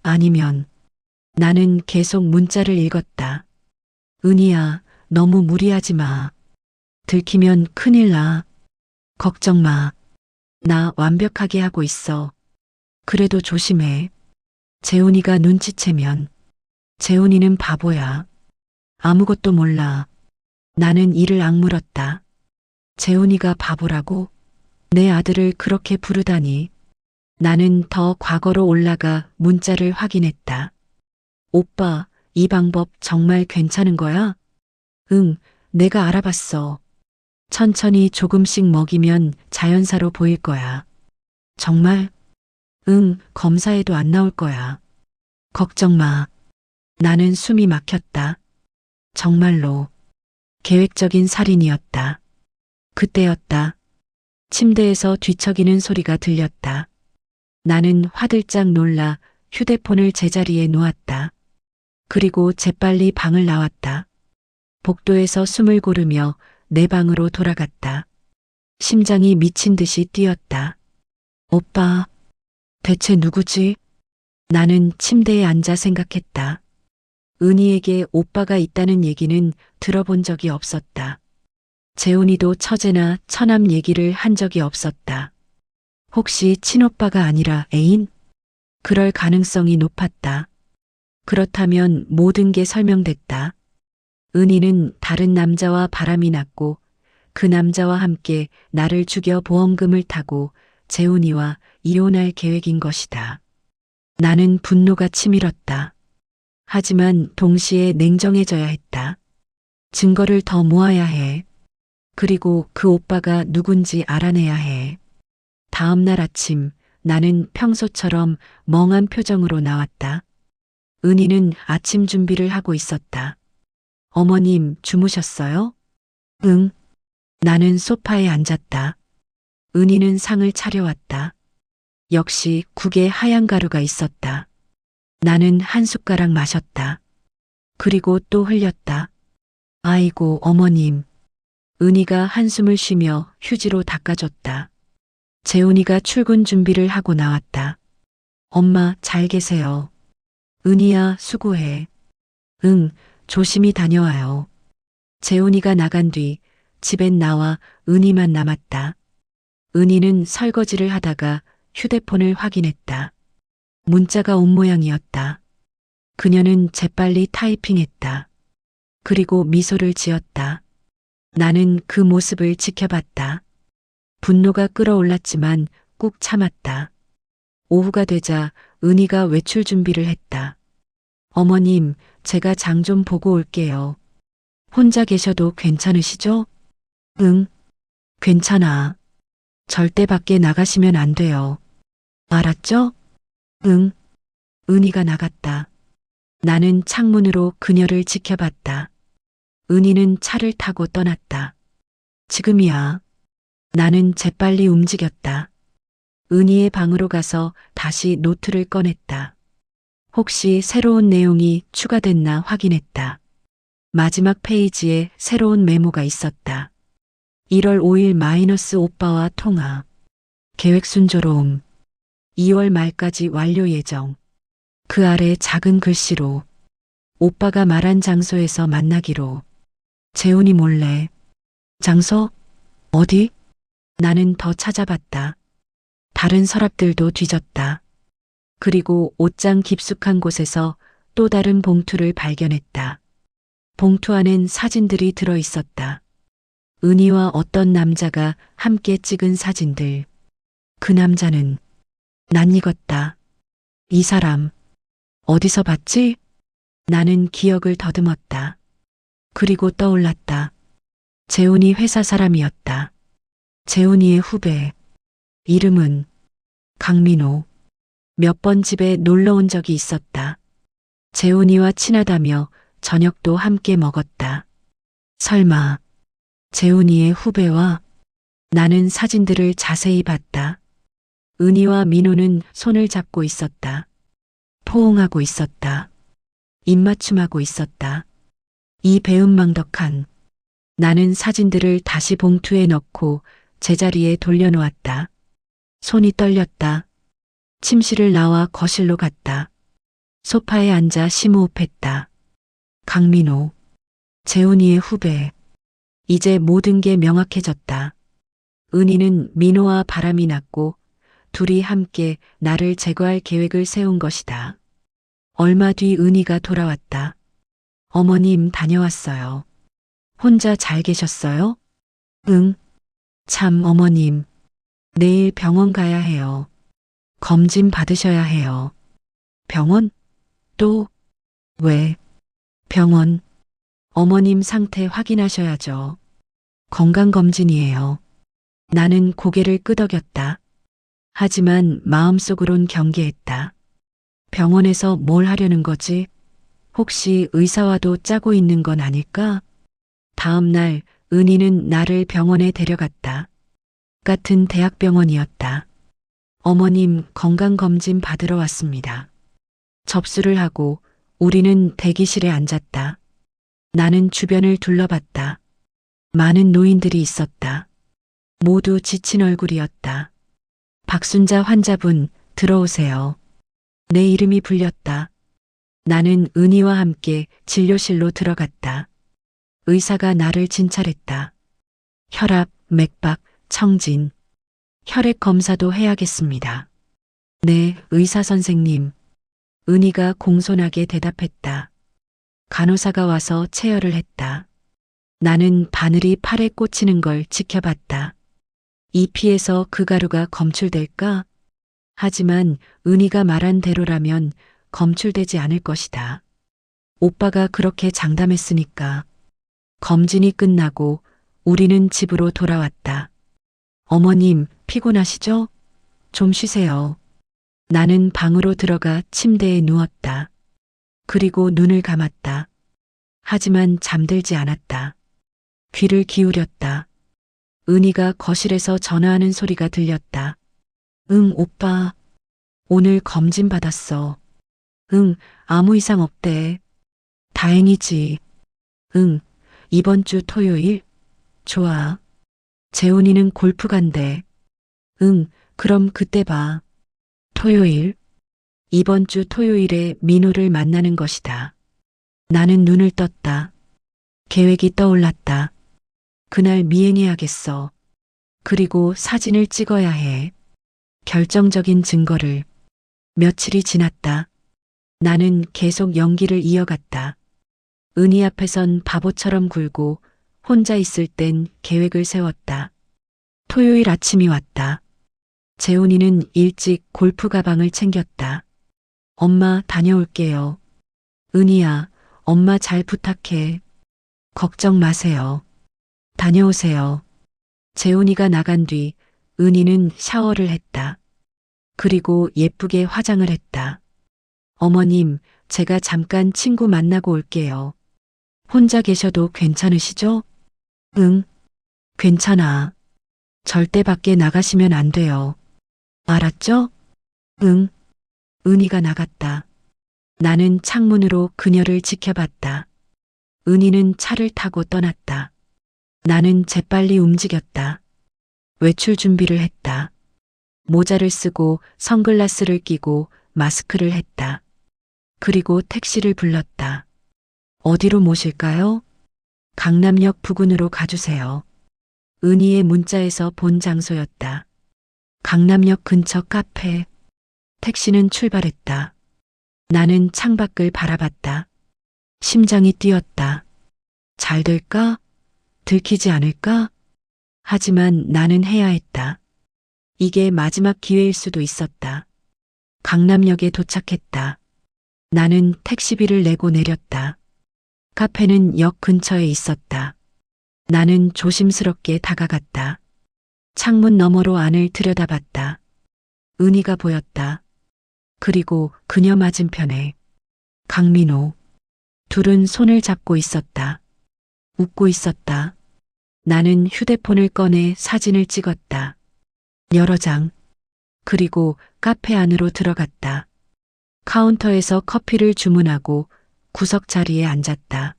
아니면 나는 계속 문자를 읽었다. 은희야, 너무 무리하지 마. 들키면 큰일 나. 걱정 마. 나 완벽하게 하고 있어. 그래도 조심해. 재훈이가 눈치채면. 재훈이는 바보야. 아무것도 몰라. 나는 이를 악물었다. 재훈이가 바보라고? 내 아들을 그렇게 부르다니. 나는 더 과거로 올라가 문자를 확인했다. 오빠, 이 방법 정말 괜찮은 거야? 응, 내가 알아봤어. 천천히 조금씩 먹이면 자연사로 보일 거야. 정말? 응, 검사에도 안 나올 거야. 걱정 마. 나는 숨이 막혔다. 정말로. 계획적인 살인이었다. 그때였다. 침대에서 뒤척이는 소리가 들렸다. 나는 화들짝 놀라 휴대폰을 제자리에 놓았다. 그리고 재빨리 방을 나왔다. 복도에서 숨을 고르며 내 방으로 돌아갔다. 심장이 미친 듯이 뛰었다. 오빠, 대체 누구지? 나는 침대에 앉아 생각했다. 은희에게 오빠가 있다는 얘기는 들어본 적이 없었다. 재훈이도 처제나 처남 얘기를 한 적이 없었다. 혹시 친오빠가 아니라 애인? 그럴 가능성이 높았다. 그렇다면 모든 게 설명됐다. 은희는 다른 남자와 바람이 났고 그 남자와 함께 나를 죽여 보험금을 타고 재훈이와 이혼할 계획인 것이다. 나는 분노가 치밀었다. 하지만 동시에 냉정해져야 했다. 증거를 더 모아야 해. 그리고 그 오빠가 누군지 알아내야 해. 다음 날 아침 나는 평소처럼 멍한 표정으로 나왔다. 은희는 아침 준비를 하고 있었다. 어머님 주무셨어요? 응. 나는 소파에 앉았다. 은희는 상을 차려왔다. 역시 국에 하얀 가루가 있었다. 나는 한 숟가락 마셨다. 그리고 또 흘렸다. 아이고 어머님. 은희가 한숨을 쉬며 휴지로 닦아줬다. 재훈이가 출근 준비를 하고 나왔다. 엄마 잘 계세요. 은희야 수고해. 응, 조심히 다녀와요. 재훈이가 나간 뒤 집엔 나와 은희만 남았다. 은희는 설거지를 하다가 휴대폰을 확인했다. 문자가 온 모양이었다. 그녀는 재빨리 타이핑했다. 그리고 미소를 지었다. 나는 그 모습을 지켜봤다. 분노가 끓어올랐지만 꾹 참았다. 오후가 되자 은희가 외출 준비를 했다. 어머님, 제가 장 좀 보고 올게요. 혼자 계셔도 괜찮으시죠? 응, 괜찮아. 절대 밖에 나가시면 안 돼요. 알았죠? 응. 은희가 나갔다. 나는 창문으로 그녀를 지켜봤다. 은희는 차를 타고 떠났다. 지금이야. 나는 재빨리 움직였다. 은희의 방으로 가서 다시 노트를 꺼냈다. 혹시 새로운 내용이 추가됐나 확인했다. 마지막 페이지에 새로운 메모가 있었다. 1월 5일 마이너스 오빠와 통화. 계획 순조로움. 2월 말까지 완료 예정. 그 아래 작은 글씨로 오빠가 말한 장소에서 만나기로. 재훈이 몰래. 장소? 어디? 나는 더 찾아봤다. 다른 서랍들도 뒤졌다. 그리고 옷장 깊숙한 곳에서 또 다른 봉투를 발견했다. 봉투 안엔 사진들이 들어 있었다. 은희와 어떤 남자가 함께 찍은 사진들. 그 남자는 낯익었다. 이 사람 어디서 봤지? 나는 기억을 더듬었다. 그리고 떠올랐다. 재훈이 회사 사람이었다. 재훈이의 후배. 이름은 강민호. 몇 번 집에 놀러 온 적이 있었다. 재훈이와 친하다며 저녁도 함께 먹었다. 설마 재훈이의 후배와. 나는 사진들을 자세히 봤다. 은희와 민호는 손을 잡고 있었다. 포옹하고 있었다. 입맞춤하고 있었다. 이 배은망덕한. 나는 사진들을 다시 봉투에 넣고 제자리에 돌려놓았다. 손이 떨렸다. 침실을 나와 거실로 갔다. 소파에 앉아 심호흡했다. 강민호, 재훈이의 후배. 이제 모든 게 명확해졌다. 은희는 민호와 바람이 났고 둘이 함께 나를 제거할 계획을 세운 것이다. 얼마 뒤 은희가 돌아왔다. 어머님 다녀왔어요. 혼자 잘 계셨어요? 응. 참 어머님. 내일 병원 가야 해요. 검진 받으셔야 해요. 병원? 또? 왜? 병원. 어머님 상태 확인하셔야죠. 건강검진이에요. 나는 고개를 끄덕였다. 하지만 마음속으론 경계했다. 병원에서 뭘 하려는 거지? 혹시 의사와도 짜고 있는 건 아닐까? 다음 날 은희는 나를 병원에 데려갔다. 같은 대학병원이었다. 어머님 건강검진 받으러 왔습니다. 접수를 하고 우리는 대기실에 앉았다. 나는 주변을 둘러봤다. 많은 노인들이 있었다. 모두 지친 얼굴이었다. 박순자 환자분, 들어오세요. 내 이름이 불렸다. 나는 은희와 함께 진료실로 들어갔다. 의사가 나를 진찰했다. 혈압, 맥박, 청진. 혈액 검사도 해야겠습니다. 네, 의사 선생님. 은희가 공손하게 대답했다. 간호사가 와서 체열을 했다. 나는 바늘이 팔에 꽂히는 걸 지켜봤다. 이 피에서 그 가루가 검출될까? 하지만 은희가 말한 대로라면 검출되지 않을 것이다. 오빠가 그렇게 장담했으니까. 검진이 끝나고 우리는 집으로 돌아왔다. 어머님, 피곤하시죠? 좀 쉬세요. 나는 방으로 들어가 침대에 누웠다. 그리고 눈을 감았다. 하지만 잠들지 않았다. 귀를 기울였다. 은희가 거실에서 전화하는 소리가 들렸다. 응, 오빠. 오늘 검진 받았어. 응, 아무 이상 없대. 다행이지. 응, 이번 주 토요일? 좋아. 재훈이는 골프 간대. 응, 그럼 그때 봐. 토요일? 이번 주 토요일에 민호를 만나는 것이다. 나는 눈을 떴다. 계획이 떠올랐다. 그날 미행해야겠어. 그리고 사진을 찍어야 해. 결정적인 증거를. 며칠이 지났다. 나는 계속 연기를 이어갔다. 은희 앞에선 바보처럼 굴고 혼자 있을 땐 계획을 세웠다. 토요일 아침이 왔다. 재훈이는 일찍 골프 가방을 챙겼다. 엄마 다녀올게요. 은희야, 엄마 잘 부탁해. 걱정 마세요. 다녀오세요. 재훈이가 나간 뒤 은희는 샤워를 했다. 그리고 예쁘게 화장을 했다. 어머님, 제가 잠깐 친구 만나고 올게요. 혼자 계셔도 괜찮으시죠? 응, 괜찮아. 절대 밖에 나가시면 안 돼요. 알았죠? 응. 은희가 나갔다. 나는 창문으로 그녀를 지켜봤다. 은희는 차를 타고 떠났다. 나는 재빨리 움직였다. 외출 준비를 했다. 모자를 쓰고 선글라스를 끼고 마스크를 했다. 그리고 택시를 불렀다. 어디로 모실까요? 강남역 부근으로 가주세요. 은희의 문자에서 본 장소였다. 강남역 근처 카페. 택시는 출발했다. 나는 창밖을 바라봤다. 심장이 뛰었다. 잘 될까? 들키지 않을까? 하지만 나는 해야 했다. 이게 마지막 기회일 수도 있었다. 강남역에 도착했다. 나는 택시비를 내고 내렸다. 카페는 역 근처에 있었다. 나는 조심스럽게 다가갔다. 창문 너머로 안을 들여다봤다. 은희가 보였다. 그리고 그녀 맞은편에 강민호. 둘은 손을 잡고 있었다. 웃고 있었다. 나는 휴대폰을 꺼내 사진을 찍었다. 여러 장. 그리고 카페 안으로 들어갔다. 카운터에서 커피를 주문하고 구석 자리에 앉았다.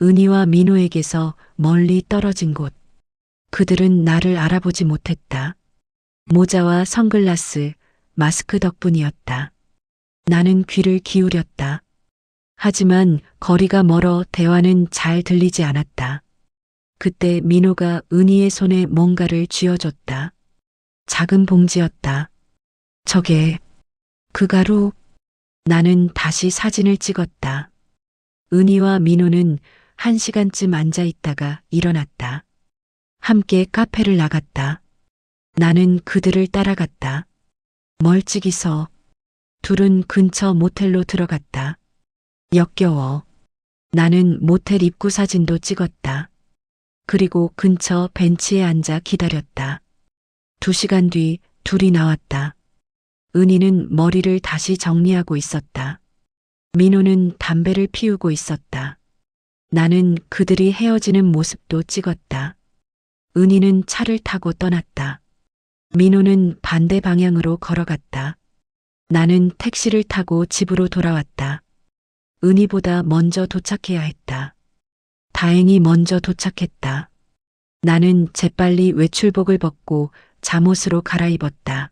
은희와 민호에게서 멀리 떨어진 곳. 그들은 나를 알아보지 못했다. 모자와 선글라스, 마스크 덕분이었다. 나는 귀를 기울였다. 하지만 거리가 멀어 대화는 잘 들리지 않았다. 그때 민호가 은희의 손에 뭔가를 쥐어줬다. 작은 봉지였다. 저게 그 가루. 나는 다시 사진을 찍었다. 은희와 민호는 1시간쯤 앉아 있다가 일어났다. 함께 카페를 나갔다. 나는 그들을 따라갔다. 멀찍이 서. 둘은 근처 모텔로 들어갔다. 역겨워. 나는 모텔 입구 사진도 찍었다. 그리고 근처 벤치에 앉아 기다렸다. 2시간 뒤 둘이 나왔다. 은희는 머리를 다시 정리하고 있었다. 민호는 담배를 피우고 있었다. 나는 그들이 헤어지는 모습도 찍었다. 은희는 차를 타고 떠났다. 민호는 반대 방향으로 걸어갔다. 나는 택시를 타고 집으로 돌아왔다. 은희보다 먼저 도착해야 했다. 다행히 먼저 도착했다. 나는 재빨리 외출복을 벗고 잠옷으로 갈아입었다.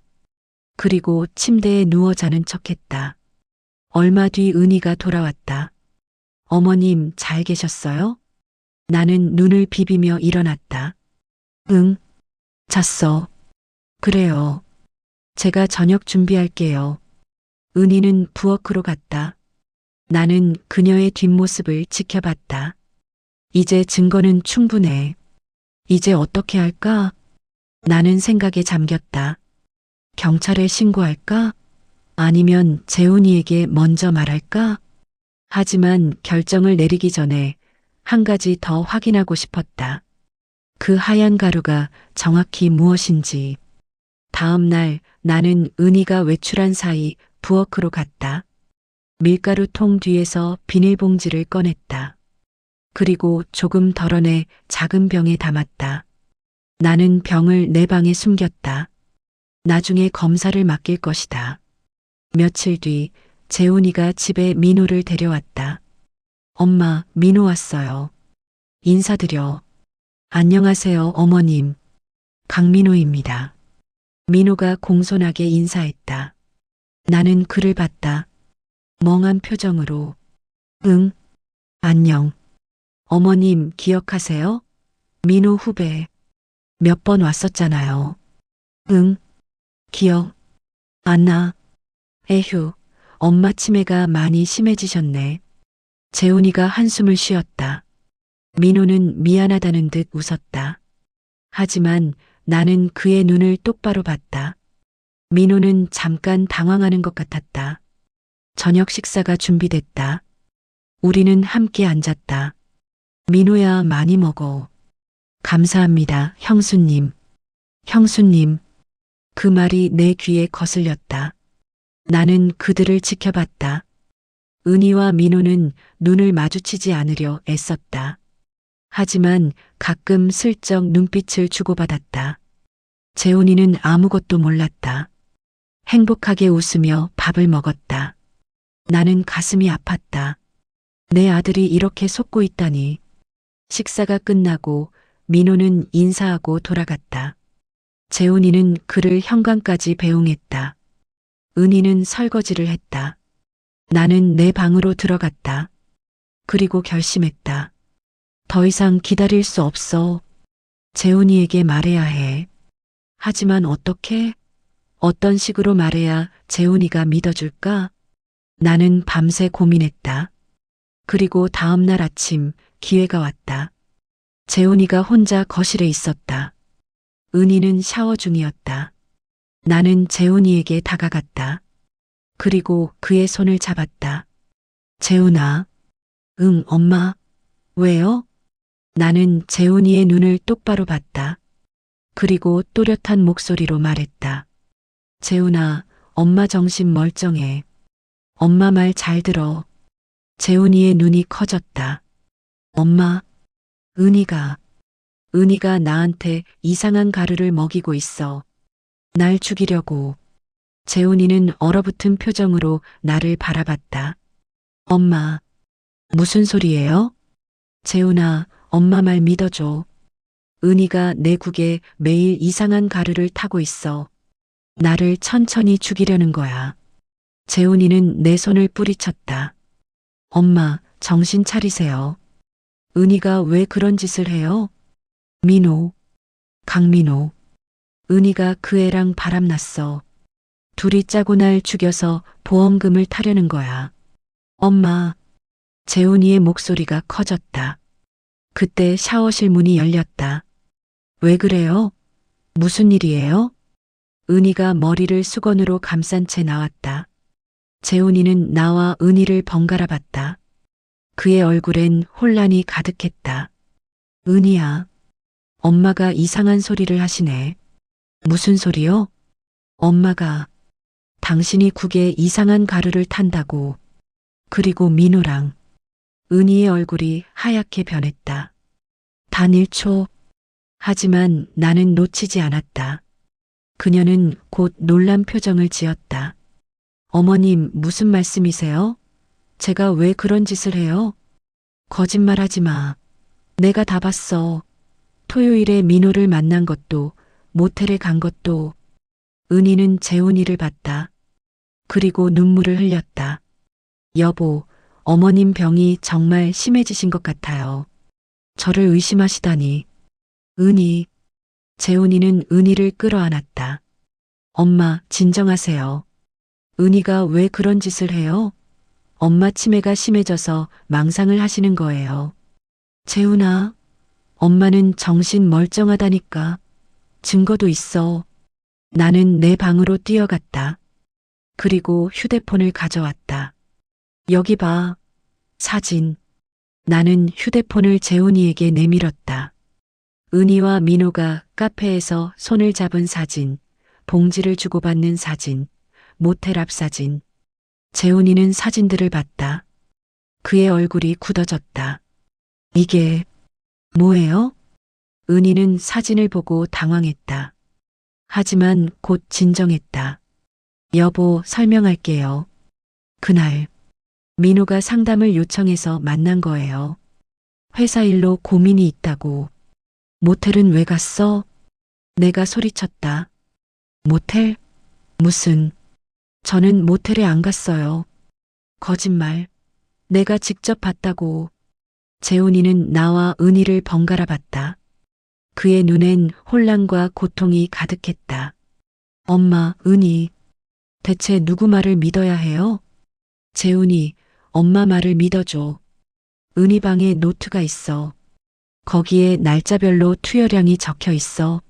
그리고 침대에 누워 자는 척했다. 얼마 뒤 은희가 돌아왔다. 어머님 잘 계셨어요? 나는 눈을 비비며 일어났다. 응, 잤어. 그래요. 제가 저녁 준비할게요. 은희는 부엌으로 갔다. 나는 그녀의 뒷모습을 지켜봤다. 이제 증거는 충분해. 이제 어떻게 할까? 나는 생각에 잠겼다. 경찰에 신고할까? 아니면 재훈이에게 먼저 말할까? 하지만 결정을 내리기 전에 한 가지 더 확인하고 싶었다. 그 하얀 가루가 정확히 무엇인지. 다음 날 나는 은희가 외출한 사이 부엌으로 갔다. 밀가루 통 뒤에서 비닐봉지를 꺼냈다. 그리고 조금 덜어내 작은 병에 담았다. 나는 병을 내 방에 숨겼다. 나중에 검사를 맡길 것이다. 며칠 뒤 재훈이가 집에 민호를 데려왔다. 엄마, 민호 왔어요. 인사드려. 안녕하세요, 어머님. 강민호입니다. 민호가 공손하게 인사했다. 나는 그를 봤다. 멍한 표정으로. 응, 안녕. 어머님 기억하세요? 민호 후배. 몇 번 왔었잖아요. 응, 기억 안 나. 에휴, 엄마 치매가 많이 심해지셨네. 재훈이가 한숨을 쉬었다. 민호는 미안하다는 듯 웃었다. 하지만 나는 그의 눈을 똑바로 봤다. 민호는 잠깐 당황하는 것 같았다. 저녁 식사가 준비됐다. 우리는 함께 앉았다. 민호야, 많이 먹어. 감사합니다, 형수님. 형수님. 그 말이 내 귀에 거슬렸다. 나는 그들을 지켜봤다. 은희와 민호는 눈을 마주치지 않으려 애썼다. 하지만 가끔 슬쩍 눈빛을 주고받았다. 재훈이는 아무것도 몰랐다. 행복하게 웃으며 밥을 먹었다. 나는 가슴이 아팠다. 내 아들이 이렇게 속고 있다니. 식사가 끝나고 민호는 인사하고 돌아갔다. 재훈이는 그를 현관까지 배웅했다. 은희는 설거지를 했다. 나는 내 방으로 들어갔다. 그리고 결심했다. 더 이상 기다릴 수 없어. 재훈이에게 말해야 해. 하지만 어떻게? 어떤 식으로 말해야 재훈이가 믿어줄까? 나는 밤새 고민했다. 그리고 다음 날 아침 기회가 왔다. 재훈이가 혼자 거실에 있었다. 은희는 샤워 중이었다. 나는 재훈이에게 다가갔다. 그리고 그의 손을 잡았다. 재훈아. 응, 엄마. 왜요? 나는 재훈이의 눈을 똑바로 봤다. 그리고 또렷한 목소리로 말했다. 재훈아, 엄마 정신 멀쩡해. 엄마 말 잘 들어. 재훈이의 눈이 커졌다. 엄마, 은희가 나한테 이상한 가루를 먹이고 있어. 날 죽이려고. 재훈이는 얼어붙은 표정으로 나를 바라봤다. 엄마, 무슨 소리예요? 재훈아, 엄마 말 믿어줘. 은희가 내 국에 매일 이상한 가루를 타고 있어. 나를 천천히 죽이려는 거야. 재훈이는 내 손을 뿌리쳤다. 엄마, 정신 차리세요. 은희가 왜 그런 짓을 해요? 민호, 강민호. 은희가 그 애랑 바람났어. 둘이 짜고 날 죽여서 보험금을 타려는 거야. 엄마. 재훈이의 목소리가 커졌다. 그때 샤워실 문이 열렸다. 왜 그래요? 무슨 일이에요? 은희가 머리를 수건으로 감싼 채 나왔다. 재훈이는 나와 은희를 번갈아 봤다. 그의 얼굴엔 혼란이 가득했다. 은희야, 엄마가 이상한 소리를 하시네. 무슨 소리요? 엄마가 당신이 국에 이상한 가루를 탄다고. 그리고 민호랑 은희의 얼굴이 하얗게 변했다. 단 1초. 하지만 나는 놓치지 않았다. 그녀는 곧 놀란 표정을 지었다. 어머님, 무슨 말씀이세요? 제가 왜 그런 짓을 해요? 거짓말하지 마. 내가 다 봤어. 토요일에 민호를 만난 것도, 모텔에 간 것도. 은희는 재훈이를 봤다. 그리고 눈물을 흘렸다. 여보, 어머님 병이 정말 심해지신 것 같아요. 저를 의심하시다니. 은희. 재훈이는 은희를 끌어안았다. 엄마, 진정하세요. 은희가 왜 그런 짓을 해요? 엄마 치매가 심해져서 망상을 하시는 거예요. 재훈아, 엄마는 정신 멀쩡하다니까. 증거도 있어. 나는 내 방으로 뛰어갔다. 그리고 휴대폰을 가져왔다. 여기 봐. 사진. 나는 휴대폰을 재훈이에게 내밀었다. 은희와 민호가 카페에서 손을 잡은 사진, 봉지를 주고받는 사진, 모텔 앞 사진. 재훈이는 사진들을 봤다. 그의 얼굴이 굳어졌다. 이게 뭐예요? 은희는 사진을 보고 당황했다. 하지만 곧 진정했다. 여보, 설명할게요. 그날 민호가 상담을 요청해서 만난 거예요. 회사 일로 고민이 있다고. 모텔은 왜 갔어? 내가 소리쳤다. 모텔? 무슨? 저는 모텔에 안 갔어요. 거짓말. 내가 직접 봤다고. 재훈이는 나와 은희를 번갈아 봤다. 그의 눈엔 혼란과 고통이 가득했다. 엄마, 은희. 대체 누구 말을 믿어야 해요? 재훈이, 엄마 말을 믿어줘. 은희 방에 노트가 있어. 거기에 날짜별로 투여량이 적혀 있어.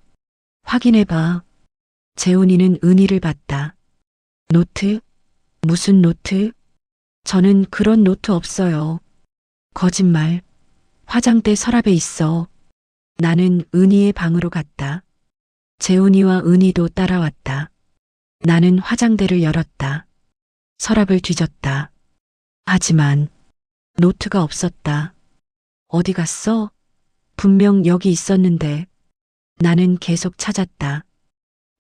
확인해봐. 재훈이는 은희를 봤다. 노트? 무슨 노트? 저는 그런 노트 없어요. 거짓말. 화장대 서랍에 있어. 나는 은희의 방으로 갔다. 재훈이와 은희도 따라왔다. 나는 화장대를 열었다. 서랍을 뒤졌다. 하지만 노트가 없었다. 어디 갔어? 분명 여기 있었는데. 나는 계속 찾았다.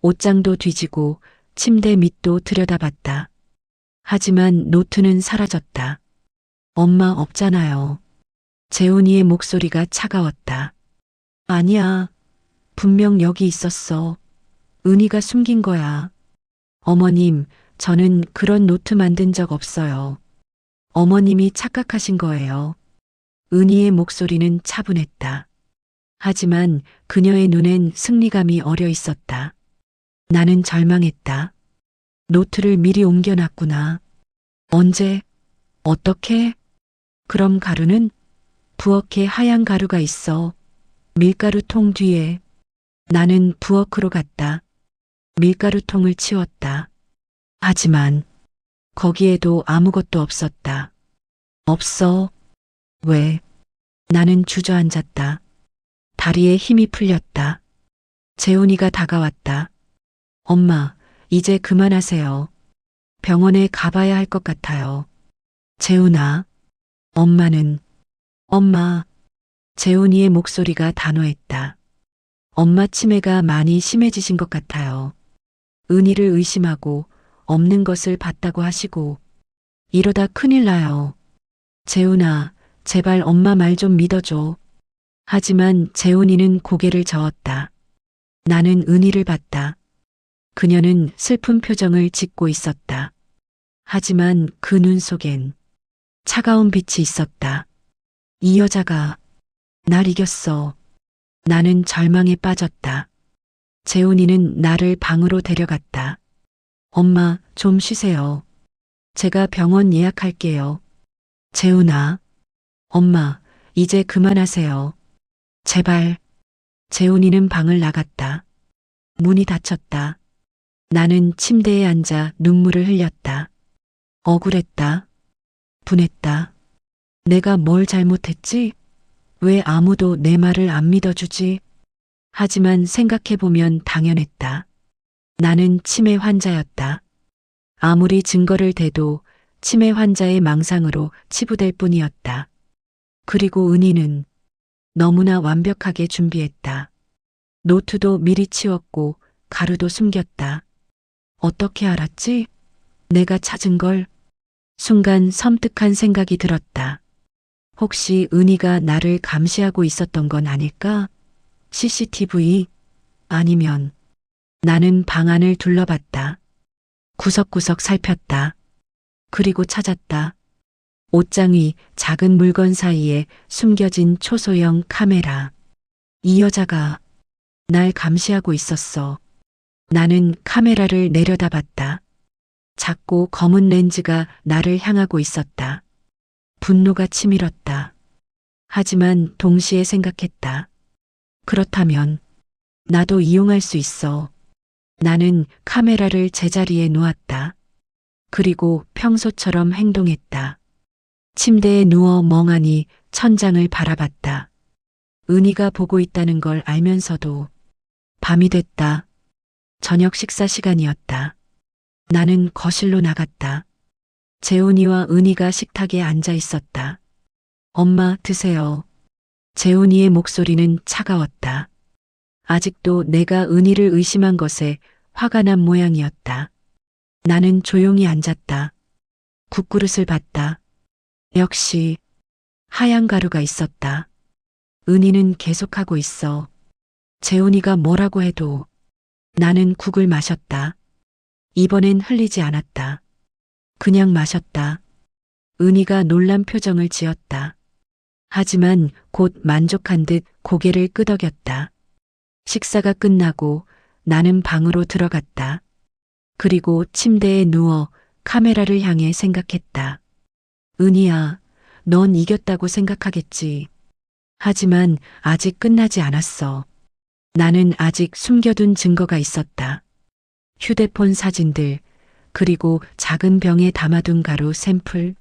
옷장도 뒤지고 침대 밑도 들여다봤다. 하지만 노트는 사라졌다. 엄마 없잖아요. 재훈이의 목소리가 차가웠다. 아니야. 분명 여기 있었어. 은희가 숨긴 거야. 어머님, 저는 그런 노트 만든 적 없어요. 어머님이 착각하신 거예요. 은희의 목소리는 차분했다. 하지만 그녀의 눈엔 승리감이 어려 있었다. 나는 절망했다. 노트를 미리 옮겨놨구나. 언제? 어떻게? 그럼 가루는? 부엌에 하얀 가루가 있어. 밀가루통 뒤에. 나는 부엌으로 갔다. 밀가루통을 치웠다. 하지만 거기에도 아무것도 없었다. 없어. 왜? 나는 주저앉았다. 다리에 힘이 풀렸다. 재훈이가 다가왔다. 엄마, 이제 그만하세요. 병원에 가봐야 할 것 같아요. 재훈아. 엄마는. 엄마. 재훈이의 목소리가 단호했다. 엄마 치매가 많이 심해지신 것 같아요. 은희를 의심하고 없는 것을 봤다고 하시고. 이러다 큰일 나요. 재훈아, 제발 엄마 말 좀 믿어줘. 하지만 재훈이는 고개를 저었다. 나는 은희를 봤다. 그녀는 슬픈 표정을 짓고 있었다. 하지만 그 눈 속엔 차가운 빛이 있었다. 이 여자가 날 이겼어. 나는 절망에 빠졌다. 재훈이는 나를 방으로 데려갔다. 엄마, 좀 쉬세요. 제가 병원 예약할게요. 재훈아. 엄마, 이제 그만하세요. 제발. 재훈이는 방을 나갔다. 문이 닫혔다. 나는 침대에 앉아 눈물을 흘렸다. 억울했다. 분했다. 내가 뭘 잘못했지? 왜 아무도 내 말을 안 믿어주지? 하지만 생각해보면 당연했다. 나는 치매 환자였다. 아무리 증거를 대도 치매 환자의 망상으로 치부될 뿐이었다. 그리고 은희는 너무나 완벽하게 준비했다. 노트도 미리 치웠고 가루도 숨겼다. 어떻게 알았지? 내가 찾은 걸. 순간 섬뜩한 생각이 들었다. 혹시 은희가 나를 감시하고 있었던 건 아닐까? CCTV? 아니면 나는 방 안을 둘러봤다. 구석구석 살폈다. 그리고 찾았다. 옷장 위 작은 물건 사이에 숨겨진 초소형 카메라. 이 여자가 날 감시하고 있었어. 나는 카메라를 내려다봤다. 작고 검은 렌즈가 나를 향하고 있었다. 분노가 치밀었다. 하지만 동시에 생각했다. 그렇다면 나도 이용할 수 있어. 나는 카메라를 제자리에 놓았다. 그리고 평소처럼 행동했다. 침대에 누워 멍하니 천장을 바라봤다. 은희가 보고 있다는 걸 알면서도 밤이 됐다. 저녁 식사 시간이었다. 나는 거실로 나갔다. 재훈이와 은희가 식탁에 앉아 있었다. 엄마, 드세요. 재훈이의 목소리는 차가웠다. 아직도 내가 은희를 의심한 것에 화가 난 모양이었다. 나는 조용히 앉았다. 국그릇을 봤다. 역시 하얀 가루가 있었다. 은희는 계속하고 있어. 재훈이가 뭐라고 해도 나는 국을 마셨다. 이번엔 흘리지 않았다. 그냥 마셨다. 은희가 놀란 표정을 지었다. 하지만 곧 만족한 듯 고개를 끄덕였다. 식사가 끝나고 나는 방으로 들어갔다. 그리고 침대에 누워 카메라를 향해 생각했다. 은희야, 넌 이겼다고 생각하겠지. 하지만 아직 끝나지 않았어. 나는 아직 숨겨둔 증거가 있었다. 휴대폰 사진들, 그리고 작은 병에 담아둔 가루 샘플.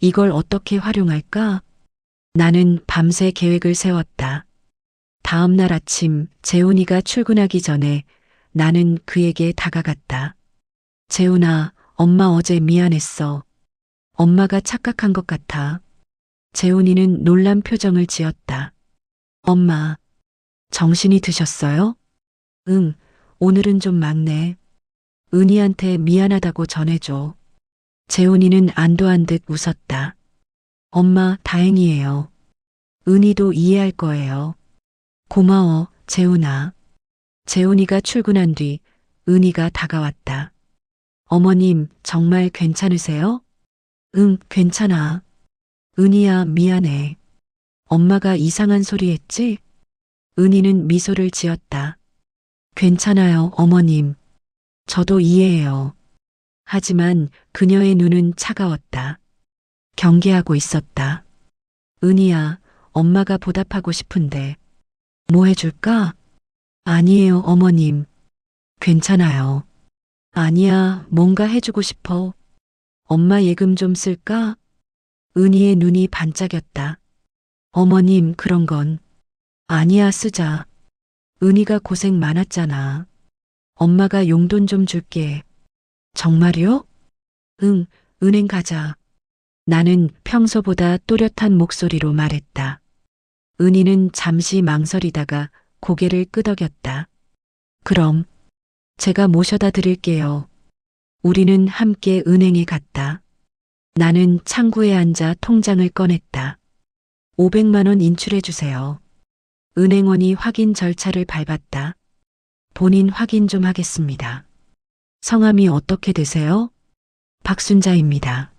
이걸 어떻게 활용할까? 나는 밤새 계획을 세웠다. 다음 날 아침 재훈이가 출근하기 전에 나는 그에게 다가갔다. 재훈아, 엄마 어제 미안했어. 엄마가 착각한 것 같아. 재훈이는 놀란 표정을 지었다. 엄마, 정신이 드셨어요? 응, 오늘은 좀 막네. 은희한테 미안하다고 전해줘. 재훈이는 안도한 듯 웃었다. 엄마, 다행이에요. 은희도 이해할 거예요. 고마워, 재훈아. 재훈이가 출근한 뒤 은희가 다가왔다. 어머님, 정말 괜찮으세요? 응, 괜찮아. 은희야, 미안해. 엄마가 이상한 소리 했지? 은희는 미소를 지었다. 괜찮아요, 어머님. 저도 이해해요. 하지만 그녀의 눈은 차가웠다. 경계하고 있었다. 은희야, 엄마가 보답하고 싶은데 뭐 해줄까? 아니에요, 어머님. 괜찮아요. 아니야, 뭔가 해주고 싶어. 엄마 예금 좀 쓸까? 은희의 눈이 반짝였다. 어머님, 그런 건. 아니야, 쓰자. 은희가 고생 많았잖아. 엄마가 용돈 좀 줄게. 정말요? 응, 은행 가자. 나는 평소보다 또렷한 목소리로 말했다. 은희는 잠시 망설이다가 고개를 끄덕였다. 그럼 제가 모셔다 드릴게요. 우리는 함께 은행에 갔다. 나는 창구에 앉아 통장을 꺼냈다. 500만 원 인출해 주세요. 은행원이 확인 절차를 밟았다. 본인 확인 좀 하겠습니다. 성함이 어떻게 되세요? 박순자입니다.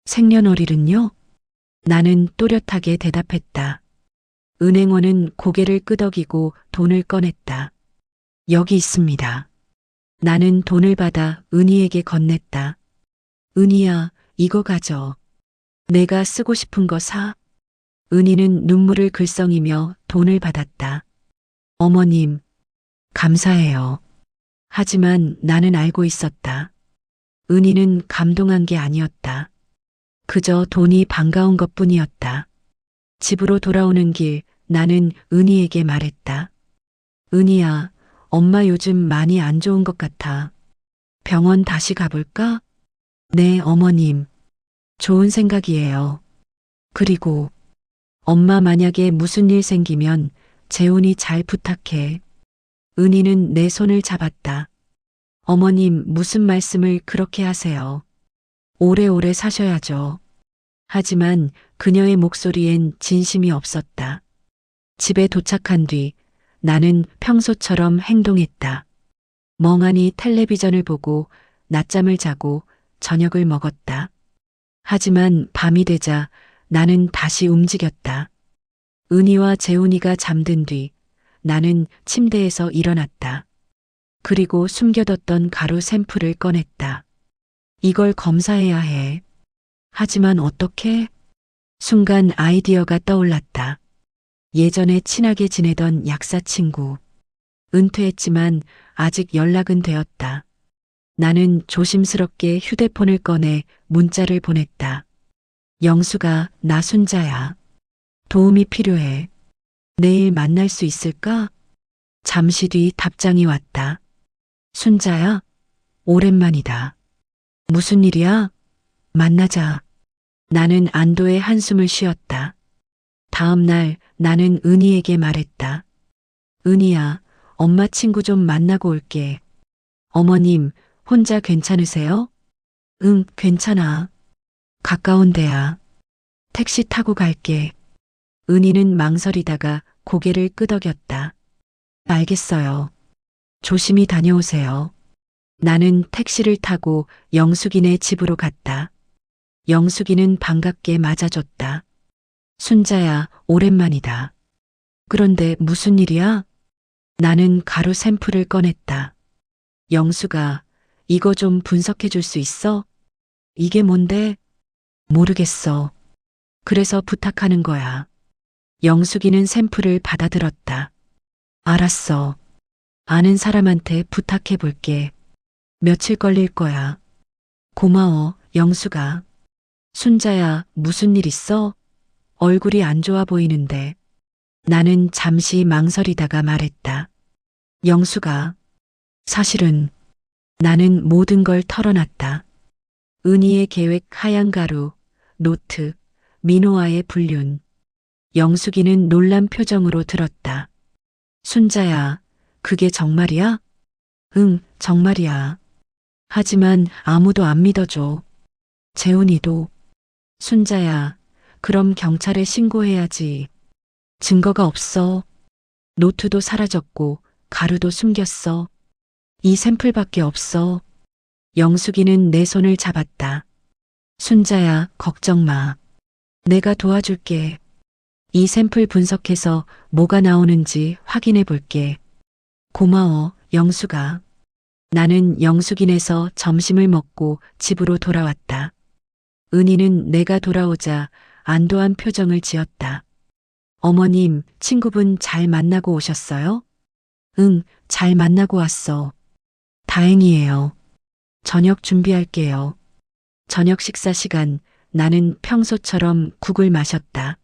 생년월일은요? 나는 또렷하게 대답했다. 은행원은 고개를 끄덕이고 돈을 꺼냈다. 여기 있습니다. 나는 돈을 받아 은희에게 건넸다. 은희야, 이거 가져. 내가 쓰고 싶은 거 사. 은희는 눈물을 글썽이며 돈을 받았다. 어머님, 감사해요. 하지만 나는 알고 있었다. 은희는 감동한 게 아니었다. 그저 돈이 반가운 것뿐이었다. 집으로 돌아오는 길 나는 은희에게 말했다. 은희야, 엄마 요즘 많이 안 좋은 것 같아. 병원 다시 가볼까? 네, 어머님. 좋은 생각이에요. 그리고 엄마 만약에 무슨 일 생기면 재훈이 잘 부탁해. 은희는 내 손을 잡았다. 어머님, 무슨 말씀을 그렇게 하세요? 오래오래 사셔야죠. 하지만 그녀의 목소리엔 진심이 없었다. 집에 도착한 뒤 나는 평소처럼 행동했다. 멍하니 텔레비전을 보고 낮잠을 자고 저녁을 먹었다. 하지만 밤이 되자 나는 다시 움직였다. 은희와 재훈이가 잠든 뒤 나는 침대에서 일어났다. 그리고 숨겨뒀던 가루 샘플을 꺼냈다. 이걸 검사해야 해. 하지만 어떻게? 순간 아이디어가 떠올랐다. 예전에 친하게 지내던 약사 친구. 은퇴했지만 아직 연락은 되었다. 나는 조심스럽게 휴대폰을 꺼내 문자를 보냈다. 영수가 나 순자야. 도움이 필요해. 내일 만날 수 있을까? 잠시 뒤 답장이 왔다. 순자야, 오랜만이다. 무슨 일이야? 만나자. 나는 안도의 한숨을 쉬었다. 다음 날 나는 은희에게 말했다. 은희야, 엄마 친구 좀 만나고 올게. 어머님, 혼자 괜찮으세요? 응, 괜찮아. 가까운 데야. 택시 타고 갈게. 은희는 망설이다가 고개를 끄덕였다. 알겠어요. 조심히 다녀오세요. 나는 택시를 타고 영숙이네 집으로 갔다. 영숙이는 반갑게 맞아줬다. 순자야, 오랜만이다. 그런데 무슨 일이야? 나는 가루 샘플을 꺼냈다. 영수가 이거 좀 분석해 줄 수 있어? 이게 뭔데? 모르겠어. 그래서 부탁하는 거야. 영숙이는 샘플을 받아들었다. 알았어. 아는 사람한테 부탁해 볼게. 며칠 걸릴 거야. 고마워, 영수가. 순자야, 무슨 일 있어? 얼굴이 안 좋아 보이는데. 나는 잠시 망설이다가 말했다. 영수가. 사실은 나는 모든 걸 털어놨다. 은희의 계획 하얀 가루, 노트, 민호와의 불륜. 영숙이는 놀란 표정으로 들었다. 순자야, 그게 정말이야? 응, 정말이야. 하지만 아무도 안 믿어줘. 재훈이도. 순자야, 그럼 경찰에 신고해야지. 증거가 없어. 노트도 사라졌고 가루도 숨겼어. 이 샘플밖에 없어. 영숙이는 내 손을 잡았다. 순자야, 걱정 마. 내가 도와줄게. 이 샘플 분석해서 뭐가 나오는지 확인해 볼게. 고마워, 영숙아. 나는 영숙인에서 점심을 먹고 집으로 돌아왔다. 은희는 내가 돌아오자 안도한 표정을 지었다. 어머님, 친구분 잘 만나고 오셨어요? 응, 잘 만나고 왔어. 다행이에요. 저녁 준비할게요. 저녁 식사 시간, 나는 평소처럼 국을 마셨다.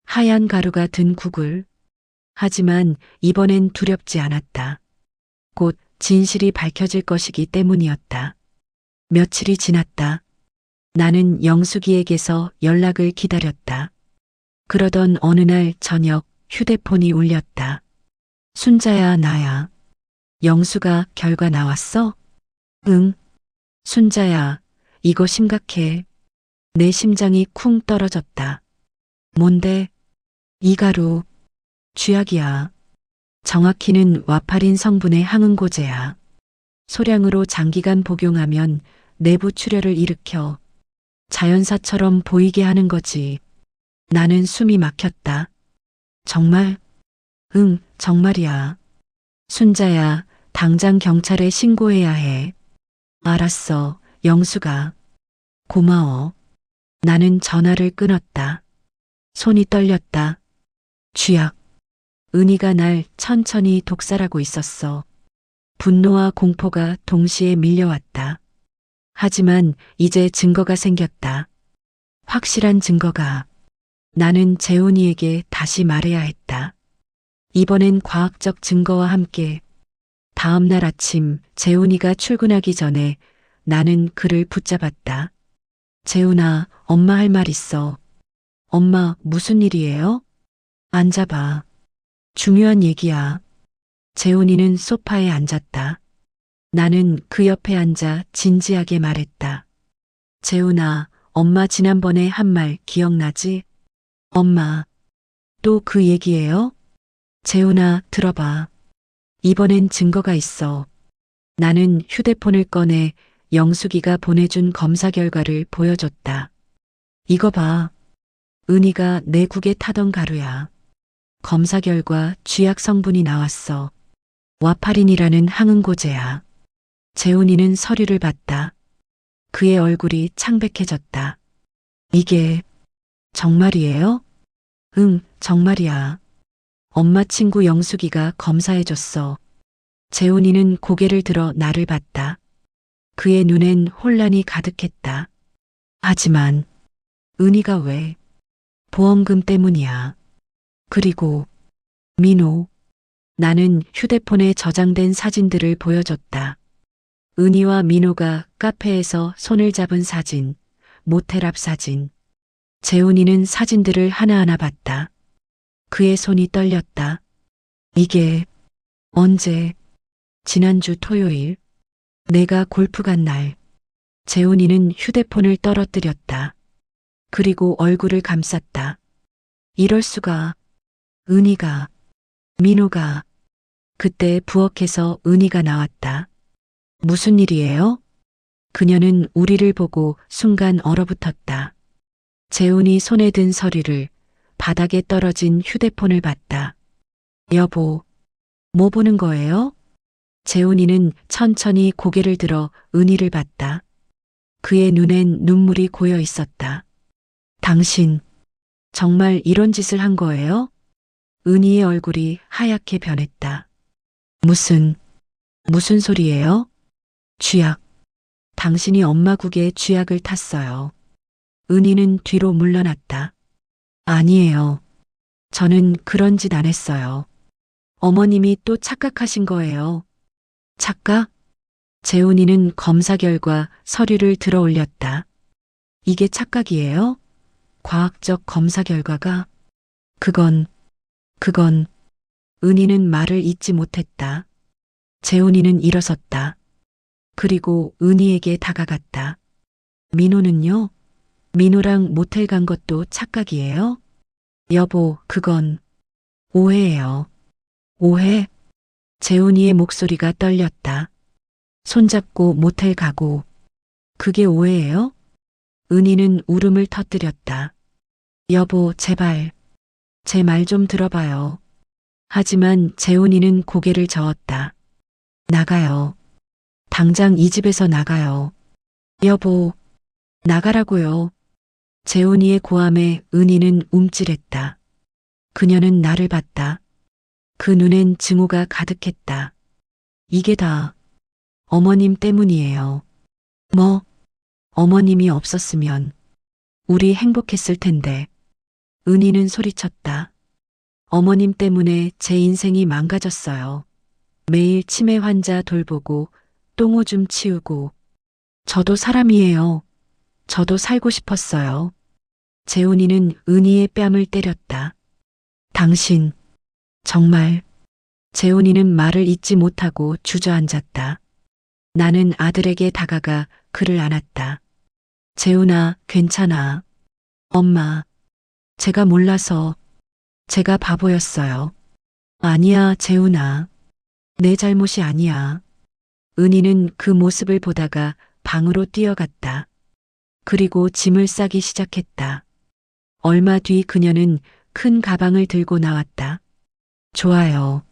하얀 가루가 든 국을. 하지만 이번엔 두렵지 않았다. 곧 진실이 밝혀질 것이기 때문이었다. 며칠이 지났다. 나는 영숙이에게서 연락을 기다렸다. 그러던 어느 날 저녁 휴대폰이 울렸다. 순자야, 나야. 영수가 결과 나왔어? 응. 순자야, 이거 심각해. 내 심장이 쿵 떨어졌다. 뭔데? 이 가루. 쥐약이야. 정확히는 와파린 성분의 항응고제야. 소량으로 장기간 복용하면 내부 출혈을 일으켜 자연사처럼 보이게 하는 거지. 나는 숨이 막혔다. 정말? 응, 정말이야. 순자야, 당장 경찰에 신고해야 해. 알았어, 영수가. 고마워. 나는 전화를 끊었다. 손이 떨렸다. 쥐약. 은희가 날 천천히 독살하고 있었어. 분노와 공포가 동시에 밀려왔다. 하지만 이제 증거가 생겼다. 확실한 증거가. 나는 재훈이에게 다시 말해야 했다. 이번엔 과학적 증거와 함께. 다음 날 아침 재훈이가 출근하기 전에 나는 그를 붙잡았다. 재훈아, 엄마 할 말 있어. 엄마, 무슨 일이에요? 앉아봐. 중요한 얘기야. 재훈이는 소파에 앉았다. 나는 그 옆에 앉아 진지하게 말했다. 재훈아, 엄마 지난번에 한 말 기억나지? 엄마, 또 그 얘기예요? 재훈아, 들어봐. 이번엔 증거가 있어. 나는 휴대폰을 꺼내 영숙이가 보내준 검사 결과를 보여줬다. 이거 봐. 은희가 내 국에 타던 가루야. 검사 결과 쥐약 성분이 나왔어. 와파린이라는 항응고제야. 재훈이는 서류를 봤다. 그의 얼굴이 창백해졌다. 이게 정말이에요? 응, 정말이야. 엄마 친구 영숙이가 검사해줬어. 재훈이는 고개를 들어 나를 봤다. 그의 눈엔 혼란이 가득했다. 하지만 은희가 왜? 보험금 때문이야. 그리고 민호. 나는 휴대폰에 저장된 사진들을 보여줬다. 은희와 민호가 카페에서 손을 잡은 사진, 모텔 앞 사진. 재훈이는 사진들을 하나하나 봤다. 그의 손이 떨렸다. 이게 언제? 지난주 토요일. 내가 골프 간 날. 재훈이는 휴대폰을 떨어뜨렸다. 그리고 얼굴을 감쌌다. 이럴 수가. 은희가, 민호가. 그때 부엌에서 은희가 나왔다. 무슨 일이에요? 그녀는 우리를 보고 순간 얼어붙었다. 재훈이 손에 든 서류를, 바닥에 떨어진 휴대폰을 봤다. 여보, 뭐 보는 거예요? 재훈이는 천천히 고개를 들어 은희를 봤다. 그의 눈엔 눈물이 고여 있었다. 당신, 정말 이런 짓을 한 거예요? 은희의 얼굴이 하얗게 변했다. 무슨 소리예요? 쥐약. 당신이 엄마 국에 쥐약을 탔어요. 은희는 뒤로 물러났다. 아니에요. 저는 그런 짓 안 했어요. 어머님이 또 착각하신 거예요. 착각? 재훈이는 검사 결과 서류를 들어 올렸다. 이게 착각이에요? 과학적 검사 결과가? 그건. 은희는 말을 잇지 못했다. 재훈이는 일어섰다. 그리고 은희에게 다가갔다. 민호는요? 민호랑 모텔 간 것도 착각이에요? 여보, 그건 오해예요. 오해? 재훈이의 목소리가 떨렸다. 손잡고 모텔 가고. 그게 오해예요? 은희는 울음을 터뜨렸다. 여보, 제발. 제 말 좀 들어봐요. 하지만 재훈이는 고개를 저었다. 나가요. 당장 이 집에서 나가요. 여보, 나가라고요. 재훈이의 고함에 은희는 움찔했다. 그녀는 나를 봤다. 그 눈엔 증오가 가득했다. 이게 다 어머님 때문이에요. 뭐? 어머님이 없었으면 우리 행복했을 텐데. 은희는 소리쳤다. 어머님 때문에 제 인생이 망가졌어요. 매일 치매 환자 돌보고 똥오줌 치우고. 저도 사람이에요. 저도 살고 싶었어요. 재훈이는 은희의 뺨을 때렸다. 당신, 정말. 재훈이는 말을 잇지 못하고 주저앉았다. 나는 아들에게 다가가 그를 안았다. 재훈아, 괜찮아. 엄마, 제가 몰라서, 제가 바보였어요. 아니야, 재훈아. 내 잘못이 아니야. 은희는 그 모습을 보다가 방으로 뛰어갔다. 그리고 짐을 싸기 시작했다. 얼마 뒤 그녀는 큰 가방을 들고 나왔다. 좋아요.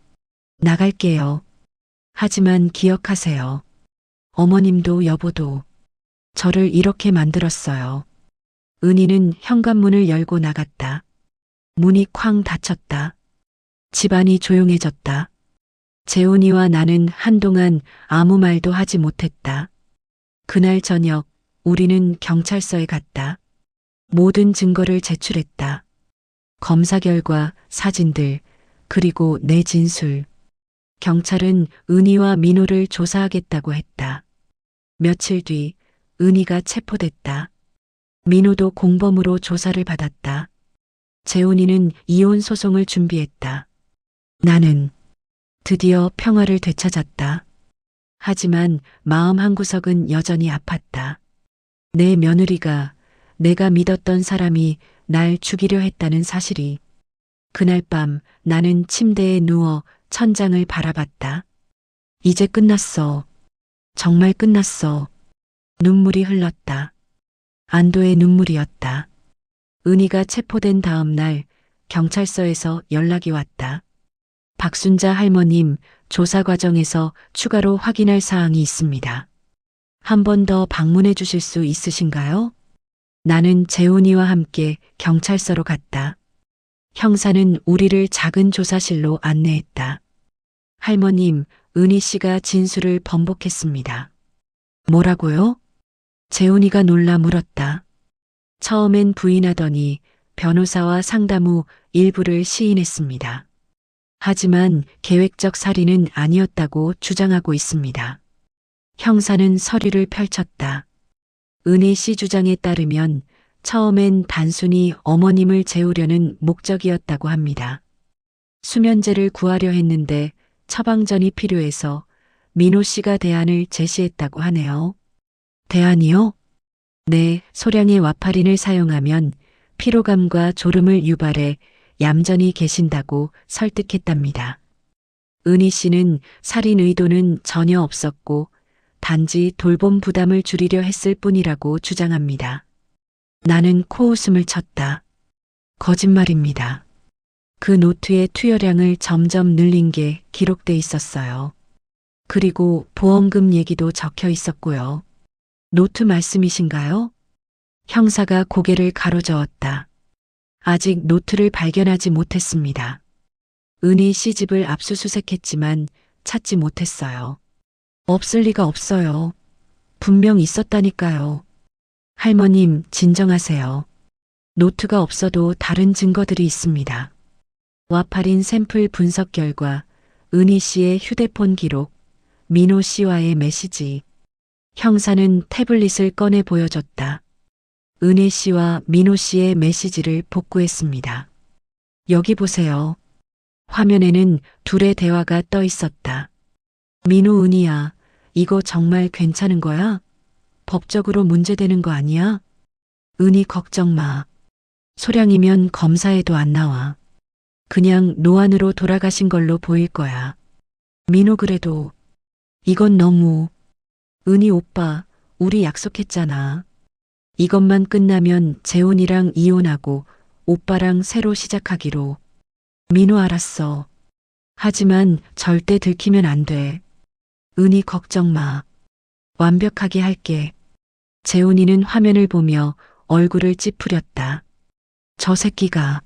나갈게요. 하지만 기억하세요. 어머님도 여보도 저를 이렇게 만들었어요. 은희는 현관문을 열고 나갔다. 문이 쾅 닫혔다. 집안이 조용해졌다. 재훈이와 나는 한동안 아무 말도 하지 못했다. 그날 저녁 우리는 경찰서에 갔다. 모든 증거를 제출했다. 검사 결과, 사진들, 그리고 내 진술. 경찰은 은희와 민호를 조사하겠다고 했다. 며칠 뒤 은희가 체포됐다. 민호도 공범으로 조사를 받았다. 재훈이는 이혼 소송을 준비했다. 나는 드디어 평화를 되찾았다. 하지만 마음 한구석은 여전히 아팠다. 내 며느리가, 내가 믿었던 사람이 날 죽이려 했다는 사실이. 그날 밤 나는 침대에 누워 천장을 바라봤다. 이제 끝났어. 정말 끝났어. 눈물이 흘렀다. 안도의 눈물이었다. 은희가 체포된 다음 날 경찰서에서 연락이 왔다. 박순자 할머님, 조사 과정에서 추가로 확인할 사항이 있습니다. 한 번 더 방문해 주실 수 있으신가요? 나는 재훈이와 함께 경찰서로 갔다. 형사는 우리를 작은 조사실로 안내했다. 할머님, 은희 씨가 진술을 번복했습니다. 뭐라고요? 재훈이가 놀라 물었다. 처음엔 부인하더니 변호사와 상담 후 일부를 시인했습니다. 하지만 계획적 살인은 아니었다고 주장하고 있습니다. 형사는 서류를 펼쳤다. 은희 씨 주장에 따르면 처음엔 단순히 어머님을 재우려는 목적이었다고 합니다. 수면제를 구하려 했는데 처방전이 필요해서 민호 씨가 대안을 제시했다고 하네요. 대안이요? 네, 소량의 와파린을 사용하면 피로감과 졸음을 유발해 얌전히 계신다고 설득했답니다. 은희 씨는 살인 의도는 전혀 없었고 단지 돌봄 부담을 줄이려 했을 뿐이라고 주장합니다. 나는 코웃음을 쳤다. 거짓말입니다. 그 노트의 투여량을 점점 늘린 게 기록돼 있었어요. 그리고 보험금 얘기도 적혀 있었고요. 노트 말씀이신가요? 형사가 고개를 가로저었다. 아직 노트를 발견하지 못했습니다. 은희 씨 집을 압수수색했지만 찾지 못했어요. 없을 리가 없어요. 분명 있었다니까요. 할머님, 진정하세요. 노트가 없어도 다른 증거들이 있습니다. 와파린 샘플 분석 결과, 은희 씨의 휴대폰 기록, 민호 씨와의 메시지. 형사는 태블릿을 꺼내 보여줬다. 은희 씨와 민호 씨의 메시지를 복구했습니다. 여기 보세요. 화면에는 둘의 대화가 떠 있었다. 민호, 은희야, 이거 정말 괜찮은 거야? 법적으로 문제되는 거 아니야? 은희 걱정 마. 소량이면 검사에도 안 나와. 그냥 노안으로 돌아가신 걸로 보일 거야. 민호 그래도 이건 너무. 은희 오빠, 우리 약속했잖아. 이것만 끝나면 재훈이랑 이혼하고 오빠랑 새로 시작하기로. 민호 알았어. 하지만 절대 들키면 안 돼. 은희 걱정 마. 완벽하게 할게. 재훈이는 화면을 보며 얼굴을 찌푸렸다. 저 새끼가.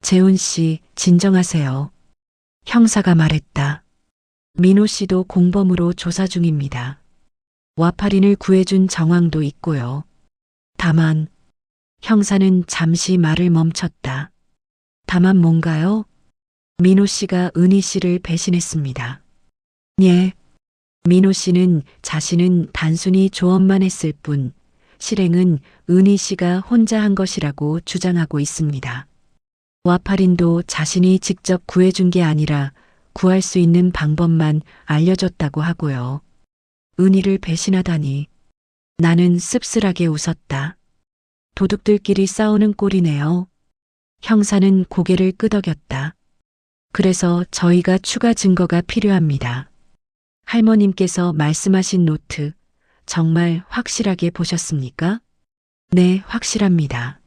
재훈 씨, 진정하세요. 형사가 말했다. 민호 씨도 공범으로 조사 중입니다. 와파린을 구해준 정황도 있고요. 다만, 형사는 잠시 말을 멈췄다. 다만 뭔가요? 민호 씨가 은희 씨를 배신했습니다. 예. 민호 씨는 자신은 단순히 조언만 했을 뿐, 실행은 은희 씨가 혼자 한 것이라고 주장하고 있습니다. 와파린도 자신이 직접 구해준 게 아니라 구할 수 있는 방법만 알려줬다고 하고요. 은희를 배신하다니. 나는 씁쓸하게 웃었다. 도둑들끼리 싸우는 꼴이네요. 형사는 고개를 끄덕였다. 그래서 저희가 추가 증거가 필요합니다. 할머님께서 말씀하신 노트, 정말 확실하게 보셨습니까? 네, 확실합니다.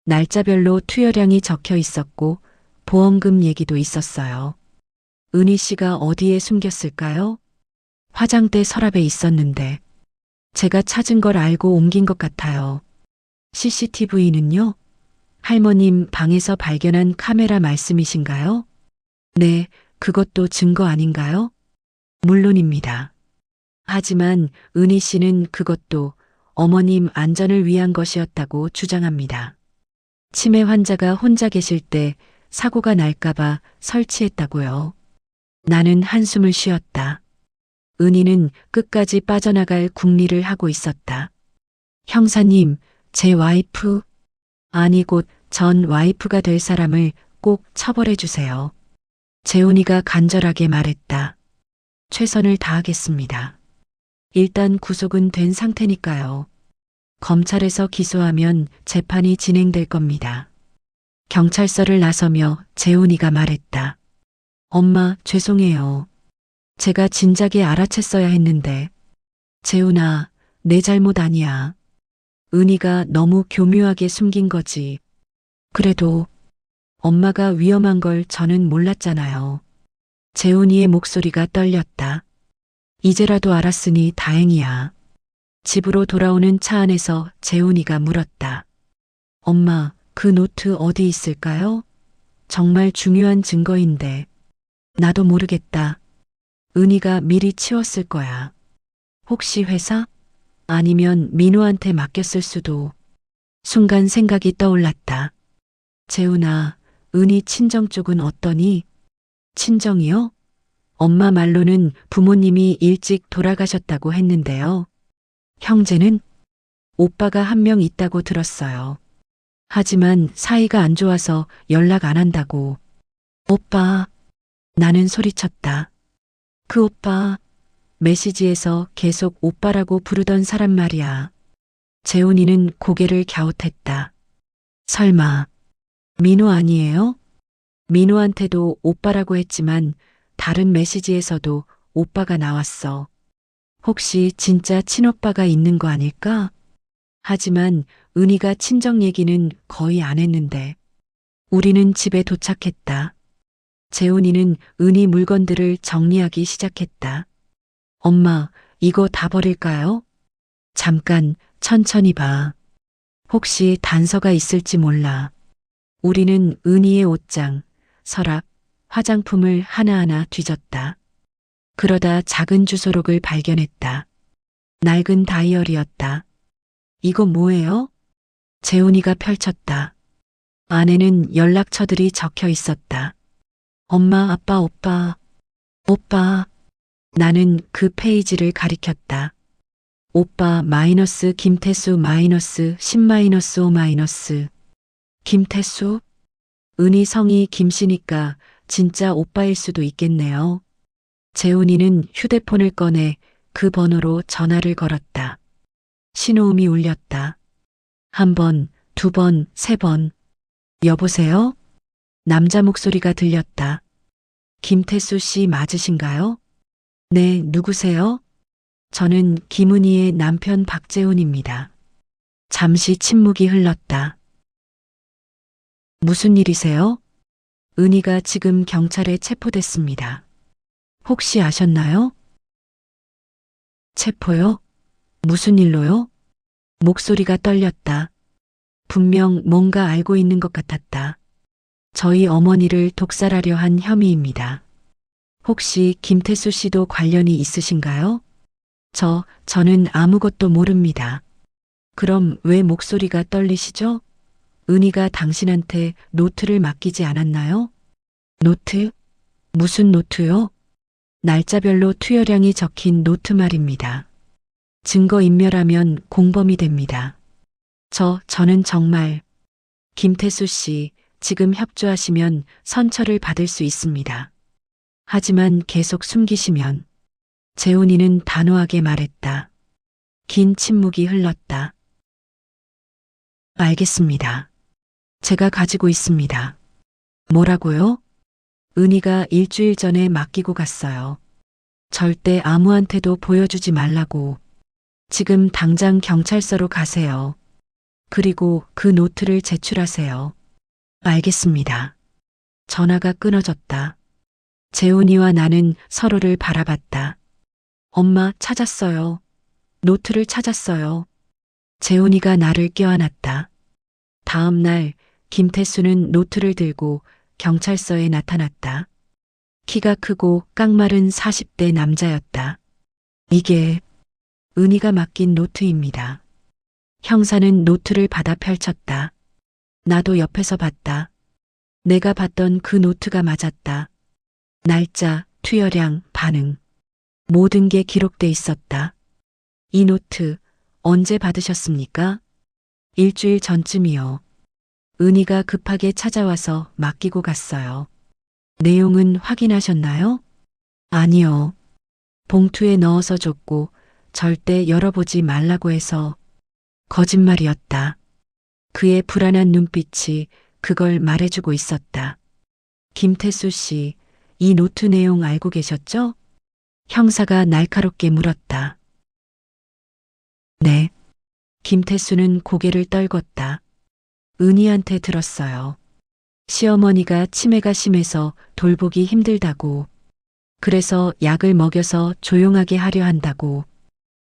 날짜별로 투여량이 적혀 있었고 보험금 얘기도 있었어요. 은희 씨가 어디에 숨겼을까요? 화장대 서랍에 있었는데 제가 찾은 걸 알고 옮긴 것 같아요. CCTV는요? 할머님 방에서 발견한 카메라 말씀이신가요? 네, 그것도 증거 아닌가요? 물론입니다. 하지만 은희 씨는 그것도 어머님 안전을 위한 것이었다고 주장합니다. 치매 환자가 혼자 계실 때 사고가 날까봐 설치했다고요. 나는 한숨을 쉬었다. 은희는 끝까지 빠져나갈 궁리를 하고 있었다. 형사님, 제 와이프, 아니 곧 전 와이프가 될 사람을 꼭 처벌해 주세요. 재훈이가 간절하게 말했다. 최선을 다하겠습니다. 일단 구속은 된 상태니까요. 검찰에서 기소하면 재판이 진행될 겁니다. 경찰서를 나서며 재훈이가 말했다. 엄마, 죄송해요. 제가 진작에 알아챘어야 했는데. 재훈아, 내 잘못 아니야. 은희가 너무 교묘하게 숨긴 거지. 그래도 엄마가 위험한 걸 저는 몰랐잖아요. 재훈이의 목소리가 떨렸다. 이제라도 알았으니 다행이야. 집으로 돌아오는 차 안에서 재훈이가 물었다. 엄마, 그 노트 어디 있을까요? 정말 중요한 증거인데. 나도 모르겠다. 은희가 미리 치웠을 거야. 혹시 회사? 아니면 민호한테 맡겼을 수도. 순간 생각이 떠올랐다. 재훈아, 은희 친정 쪽은 어떠니? 친정이요? 엄마 말로는 부모님이 일찍 돌아가셨다고 했는데요. 형제는? 오빠가 한 명 있다고 들었어요. 하지만 사이가 안 좋아서 연락 안 한다고. 오빠, 나는 소리쳤다. 그 오빠, 메시지에서 계속 오빠라고 부르던 사람 말이야. 재훈이는 고개를 갸웃했다. 설마, 민호 아니에요? 민호한테도 오빠라고 했지만 다른 메시지에서도 오빠가 나왔어. 혹시 진짜 친오빠가 있는 거 아닐까? 하지만 은희가 친정 얘기는 거의 안 했는데. 우리는 집에 도착했다. 재훈이는 은희 물건들을 정리하기 시작했다. 엄마, 이거 다 버릴까요? 잠깐, 천천히 봐. 혹시 단서가 있을지 몰라. 우리는 은희의 옷장, 서랍, 화장품을 하나하나 뒤졌다. 그러다 작은 주소록을 발견했다. 낡은 다이어리였다. 이거 뭐예요? 재훈이가 펼쳤다. 안에는 연락처들이 적혀 있었다. 엄마, 아빠, 오빠. 오빠. 나는 그 페이지를 가리켰다. 오빠 마이너스 김태수 마이너스 10 마이너스 5 마이너스. 김태수? 은희 성이 김씨니까 진짜 오빠일 수도 있겠네요. 재훈이는 휴대폰을 꺼내 그 번호로 전화를 걸었다. 신호음이 울렸다. 한 번, 두 번, 세 번. 여보세요? 남자 목소리가 들렸다. 김태수 씨 맞으신가요? 네, 누구세요? 저는 김은희의 남편 박재훈입니다. 잠시 침묵이 흘렀다. 무슨 일이세요? 은희가 지금 경찰에 체포됐습니다. 혹시 아셨나요? 체포요? 무슨 일로요? 목소리가 떨렸다. 분명 뭔가 알고 있는 것 같았다. 저희 어머니를 독살하려 한 혐의입니다. 혹시 김태수 씨도 관련이 있으신가요? 저는 아무것도 모릅니다. 그럼 왜 목소리가 떨리시죠? 은희가 당신한테 노트를 맡기지 않았나요? 노트? 무슨 노트요? 날짜별로 투여량이 적힌 노트 말입니다. 증거인멸하면 공범이 됩니다. 저는 정말 김태수 씨 지금 협조하시면 선처를 받을 수 있습니다. 하지만 계속 숨기시면 재훈이는 단호하게 말했다. 긴 침묵이 흘렀다. 알겠습니다. 제가 가지고 있습니다. 뭐라고요? 은희가 일주일 전에 맡기고 갔어요. 절대 아무한테도 보여주지 말라고. 지금 당장 경찰서로 가세요. 그리고 그 노트를 제출하세요. 알겠습니다. 전화가 끊어졌다. 재훈이와 나는 서로를 바라봤다. 엄마, 찾았어요. 노트를 찾았어요. 재훈이가 나를 껴안았다. 다음 날 김태수는 노트를 들고 경찰서에 나타났다. 키가 크고 깡마른 40대 남자였다. 이게 은희가 맡긴 노트입니다. 형사는 노트를 받아 펼쳤다. 나도 옆에서 봤다. 내가 봤던 그 노트가 맞았다. 날짜, 투여량, 반응. 모든 게 기록돼 있었다. 이 노트 언제 받으셨습니까? 일주일 전쯤이요. 은희가 급하게 찾아와서 맡기고 갔어요. 내용은 확인하셨나요? 아니요. 봉투에 넣어서 줬고 절대 열어보지 말라고 해서 거짓말이었다. 그의 불안한 눈빛이 그걸 말해주고 있었다. 김태수 씨, 이 노트 내용 알고 계셨죠? 형사가 날카롭게 물었다. 네. 김태수는 고개를 떨궜다. 은희한테 들었어요. 시어머니가 치매가 심해서 돌보기 힘들다고. 그래서 약을 먹여서 조용하게 하려 한다고.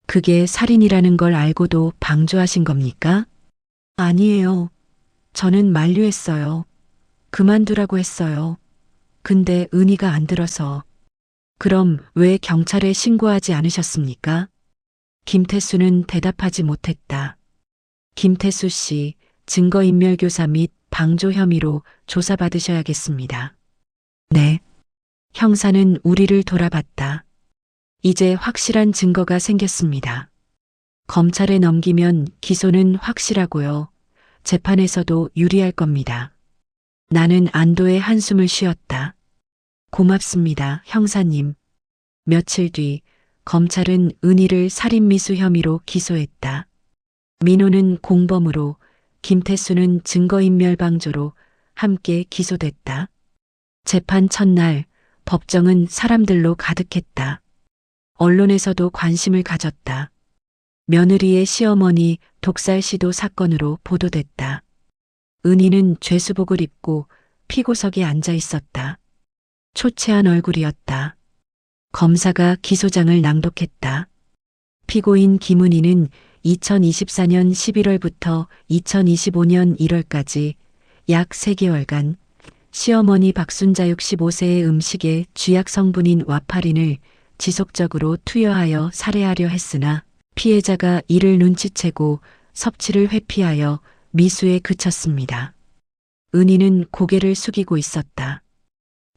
그게 살인이라는 걸 알고도 방조하신 겁니까? 아니에요. 저는 만류했어요. 그만두라고 했어요. 근데 은희가 안 들어서. 그럼 왜 경찰에 신고하지 않으셨습니까? 김태수는 대답하지 못했다. 김태수 씨, 증거인멸교사 및 방조 혐의로 조사받으셔야겠습니다. 네. 형사는 우리를 돌아봤다. 이제 확실한 증거가 생겼습니다. 검찰에 넘기면 기소는 확실하고요. 재판에서도 유리할 겁니다. 나는 안도의 한숨을 쉬었다. 고맙습니다, 형사님. 며칠 뒤 검찰은 은희를 살인미수 혐의로 기소했다. 민호는 공범으로, 김태수는 증거인멸방조로 함께 기소됐다. 재판 첫날 법정은 사람들로 가득했다. 언론에서도 관심을 가졌다. 며느리의 시어머니 독살 시도 사건으로 보도됐다. 은희는 죄수복을 입고 피고석에 앉아 있었다. 초췌한 얼굴이었다. 검사가 기소장을 낭독했다. 피고인 김은희는 2024년 11월부터 2025년 1월까지 약 3개월간 시어머니 박순자 65세의 음식에 쥐약 성분인 와파린을 지속적으로 투여하여 살해하려 했으나 피해자가 이를 눈치채고 섭취를 회피하여 미수에 그쳤습니다. 은희는 고개를 숙이고 있었다.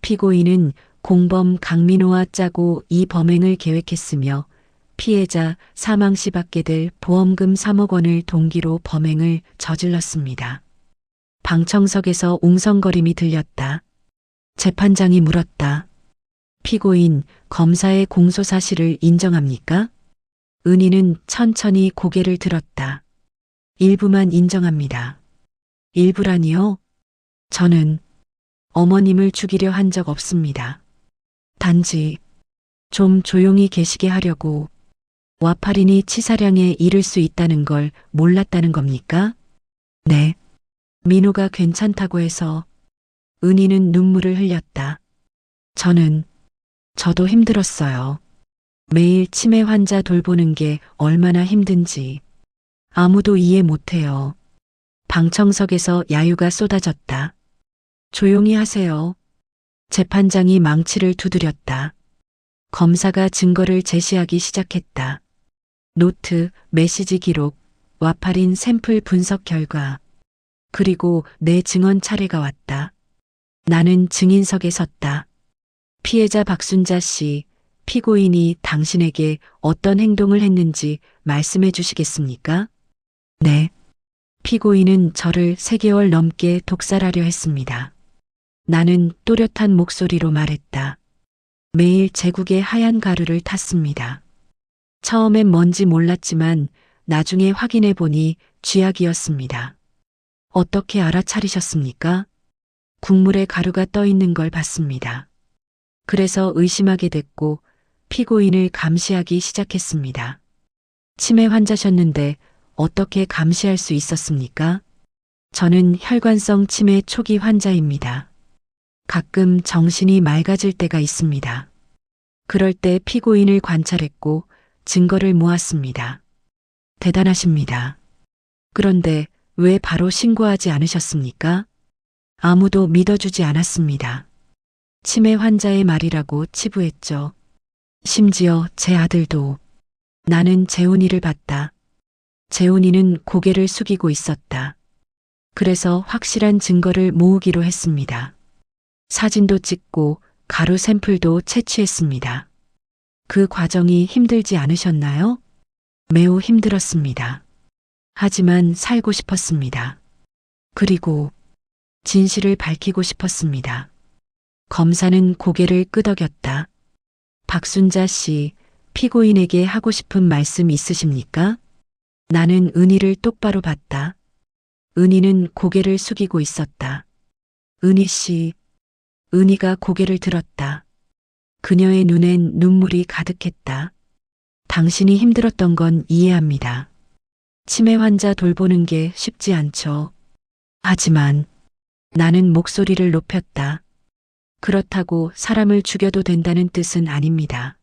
피고인은 공범 강민호와 짜고 이 범행을 계획했으며 피해자 사망 시 받게 될 보험금 3억 원을 동기로 범행을 저질렀습니다. 방청석에서 웅성거림이 들렸다. 재판장이 물었다. 피고인, 검사의 공소 사실을 인정합니까? 은희는 천천히 고개를 들었다. 일부만 인정합니다. 일부라니요? 저는 어머님을 죽이려 한 적 없습니다. 단지 좀 조용히 계시게 하려고. 와파린이 치사량에 이를 수 있다는 걸 몰랐다는 겁니까? 네. 민호가 괜찮다고 해서. 은희는 눈물을 흘렸다. 저도 힘들었어요. 매일 치매 환자 돌보는 게 얼마나 힘든지 아무도 이해 못해요. 방청석에서 야유가 쏟아졌다. 조용히 하세요. 재판장이 망치를 두드렸다. 검사가 증거를 제시하기 시작했다. 노트, 메시지 기록, 와파린 샘플 분석 결과. 그리고 내 증언 차례가 왔다. 나는 증인석에 섰다. 피해자 박순자 씨, 피고인이 당신에게 어떤 행동을 했는지 말씀해 주시겠습니까? 네. 피고인은 저를 3개월 넘게 독살하려 했습니다. 나는 또렷한 목소리로 말했다. 매일 제국에 하얀 가루를 탔습니다. 처음엔 뭔지 몰랐지만 나중에 확인해 보니 쥐약이었습니다. 어떻게 알아차리셨습니까? 국물에 가루가 떠 있는 걸 봤습니다. 그래서 의심하게 됐고 피고인을 감시하기 시작했습니다. 치매 환자셨는데 어떻게 감시할 수 있었습니까? 저는 혈관성 치매 초기 환자입니다. 가끔 정신이 맑아질 때가 있습니다. 그럴 때 피고인을 관찰했고 증거를 모았습니다. 대단하십니다. 그런데 왜 바로 신고하지 않으셨습니까? 아무도 믿어주지 않았습니다. 치매 환자의 말이라고 치부했죠. 심지어 제 아들도. 나는 재훈이를 봤다. 재훈이는 고개를 숙이고 있었다. 그래서 확실한 증거를 모으기로 했습니다. 사진도 찍고 가루 샘플도 채취했습니다. 그 과정이 힘들지 않으셨나요? 매우 힘들었습니다. 하지만 살고 싶었습니다. 그리고 진실을 밝히고 싶었습니다. 검사는 고개를 끄덕였다. 박순자 씨, 피고인에게 하고 싶은 말씀 있으십니까? 나는 은희를 똑바로 봤다. 은희는 고개를 숙이고 있었다. 은희 씨, 은희가 고개를 들었다. 그녀의 눈엔 눈물이 가득했다. 당신이 힘들었던 건 이해합니다. 치매 환자 돌보는 게 쉽지 않죠. 하지만 나는 목소리를 높였다. 그렇다고 사람을 죽여도 된다는 뜻은 아닙니다.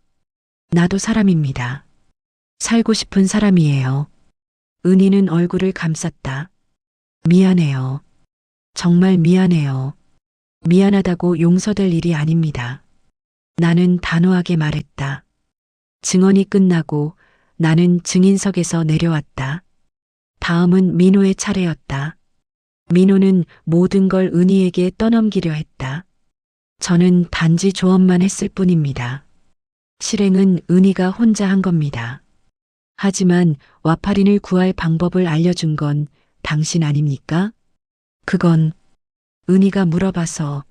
나도 사람입니다. 살고 싶은 사람이에요. 은희는 얼굴을 감쌌다. 미안해요. 정말 미안해요. 미안하다고 용서될 일이 아닙니다. 나는 단호하게 말했다. 증언이 끝나고 나는 증인석에서 내려왔다. 다음은 민호의 차례였다. 민호는 모든 걸 은희에게 떠넘기려 했다. 저는 단지 조언만 했을 뿐입니다. 실행은 은희가 혼자 한 겁니다. 하지만 와파린을 구할 방법을 알려준 건 당신 아닙니까? 그건 은희가 물어봐서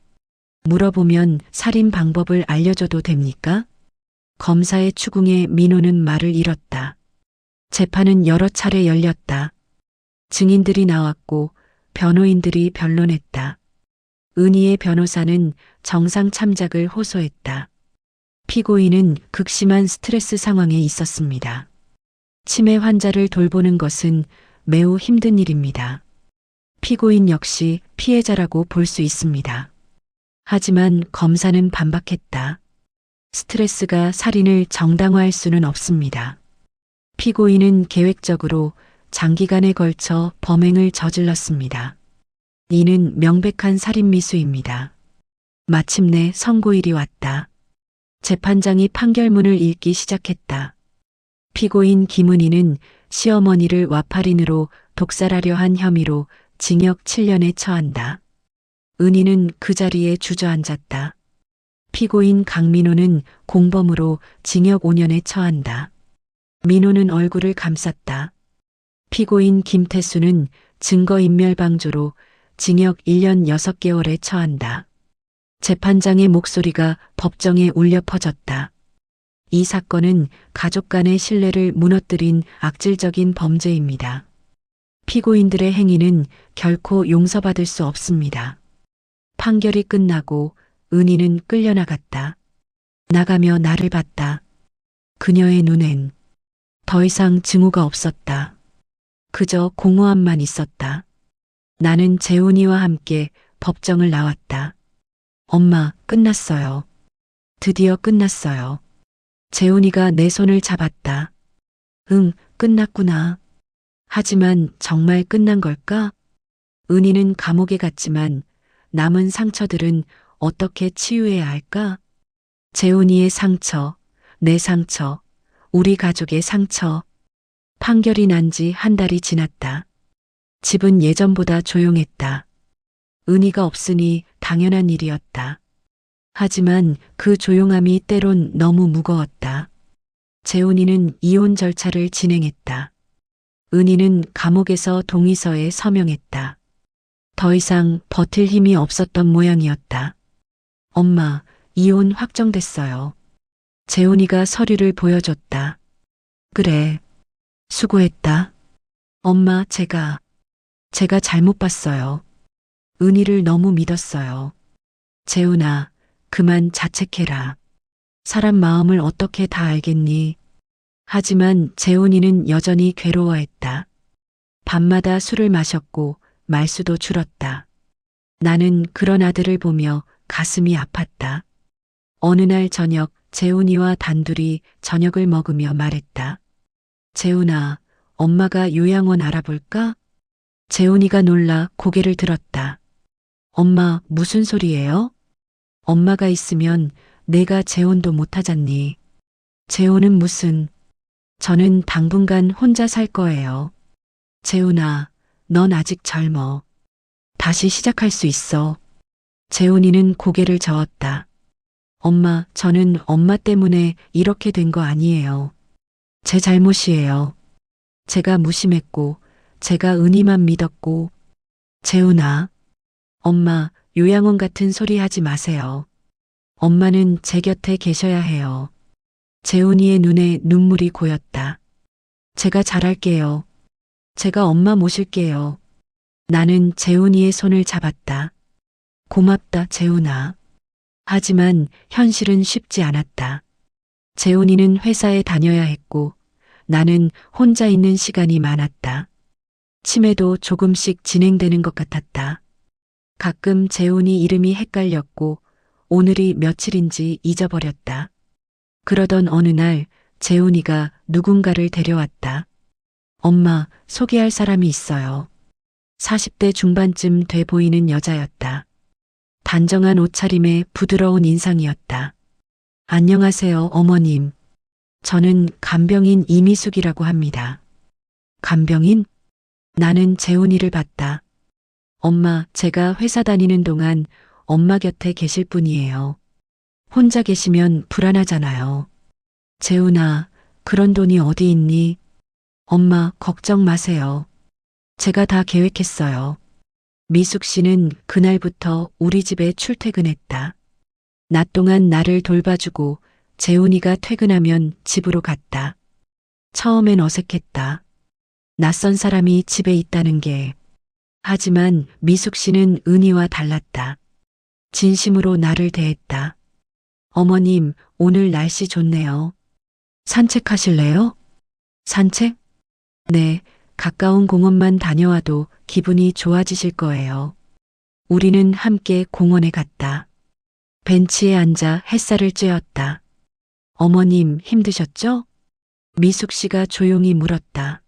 물어보면 살인 방법을 알려줘도 됩니까? 검사의 추궁에 민호는 말을 잃었다. 재판은 여러 차례 열렸다. 증인들이 나왔고 변호인들이 변론했다. 은희의 변호사는 정상 참작을 호소했다. 피고인은 극심한 스트레스 상황에 있었습니다. 치매 환자를 돌보는 것은 매우 힘든 일입니다. 피고인 역시 피해자라고 볼 수 있습니다. 하지만 검사는 반박했다. 스트레스가 살인을 정당화할 수는 없습니다. 피고인은 계획적으로 장기간에 걸쳐 범행을 저질렀습니다. 이는 명백한 살인 미수입니다. 마침내 선고일이 왔다. 재판장이 판결문을 읽기 시작했다. 피고인 김은희는 시어머니를 와파린으로 독살하려 한 혐의로 징역 7년에 처한다. 은희는 그 자리에 주저앉았다. 피고인 강민호는 공범으로 징역 5년에 처한다. 민호는 얼굴을 감쌌다. 피고인 김태수는 증거인멸방조로 징역 1년 6개월에 처한다. 재판장의 목소리가 법정에 울려 퍼졌다. 이 사건은 가족 간의 신뢰를 무너뜨린 악질적인 범죄입니다. 피고인들의 행위는 결코 용서받을 수 없습니다. 판결이 끝나고 은희는 끌려나갔다. 나가며 나를 봤다. 그녀의 눈엔 더 이상 증오가 없었다. 그저 공허함만 있었다. 나는 재훈이와 함께 법정을 나왔다. 엄마, 끝났어요. 드디어 끝났어요. 재훈이가 내 손을 잡았다. 응, 끝났구나. 하지만 정말 끝난 걸까? 은희는 감옥에 갔지만 남은 상처들은 어떻게 치유해야 할까? 재훈이의 상처, 내 상처, 우리 가족의 상처. 판결이 난 지 한 달이 지났다. 집은 예전보다 조용했다. 은희가 없으니 당연한 일이었다. 하지만 그 조용함이 때론 너무 무거웠다. 재훈이는 이혼 절차를 진행했다. 은희는 감옥에서 동의서에 서명했다. 더 이상 버틸 힘이 없었던 모양이었다. 엄마, 이혼 확정됐어요. 재훈이가 서류를 보여줬다. 그래, 수고했다. 엄마, 제가 잘못 봤어요. 은희를 너무 믿었어요. 재훈아, 그만 자책해라. 사람 마음을 어떻게 다 알겠니? 하지만 재훈이는 여전히 괴로워했다. 밤마다 술을 마셨고 말수도 줄었다. 나는 그런 아들을 보며 가슴이 아팠다. 어느 날 저녁 재훈이와 단둘이 저녁을 먹으며 말했다. 재훈아, 엄마가 요양원 알아볼까? 재훈이가 놀라 고개를 들었다. 엄마, 무슨 소리예요? 엄마가 있으면 내가 재혼도 못하잖니. 재혼은 무슨... 저는 당분간 혼자 살 거예요. 재훈아, 넌 아직 젊어. 다시 시작할 수 있어. 재훈이는 고개를 저었다. 엄마, 저는 엄마 때문에 이렇게 된 거 아니에요. 제 잘못이에요. 제가 무심했고, 제가 은희만 믿었고. 재훈아, 엄마, 요양원 같은 소리 하지 마세요. 엄마는 제 곁에 계셔야 해요. 재훈이의 눈에 눈물이 고였다. 제가 잘할게요. 제가 엄마 모실게요. 나는 재훈이의 손을 잡았다. 고맙다, 재훈아. 하지만 현실은 쉽지 않았다. 재훈이는 회사에 다녀야 했고, 나는 혼자 있는 시간이 많았다. 치매도 조금씩 진행되는 것 같았다. 가끔 재훈이 이름이 헷갈렸고, 오늘이 며칠인지 잊어버렸다. 그러던 어느 날 재훈이가 누군가를 데려왔다. 엄마, 소개할 사람이 있어요. 40대 중반쯤 돼 보이는 여자였다. 단정한 옷차림에 부드러운 인상이었다. 안녕하세요, 어머님. 저는 간병인 이미숙이라고 합니다. 간병인? 나는 재훈이를 봤다. 엄마, 제가 회사 다니는 동안 엄마 곁에 계실 분이에요. 혼자 계시면 불안하잖아요. 재훈아, 그런 돈이 어디 있니? 엄마, 걱정 마세요. 제가 다 계획했어요. 미숙 씨는 그날부터 우리 집에 출퇴근했다. 낮 동안 나를 돌봐주고 재훈이가 퇴근하면 집으로 갔다. 처음엔 어색했다. 낯선 사람이 집에 있다는 게. 하지만 미숙 씨는 은희와 달랐다. 진심으로 나를 대했다. 어머님, 오늘 날씨 좋네요. 산책하실래요? 산책? 네, 가까운 공원만 다녀와도 기분이 좋아지실 거예요. 우리는 함께 공원에 갔다. 벤치에 앉아 햇살을 쬐었다. 어머님 힘드셨죠? 미숙 씨가 조용히 물었다.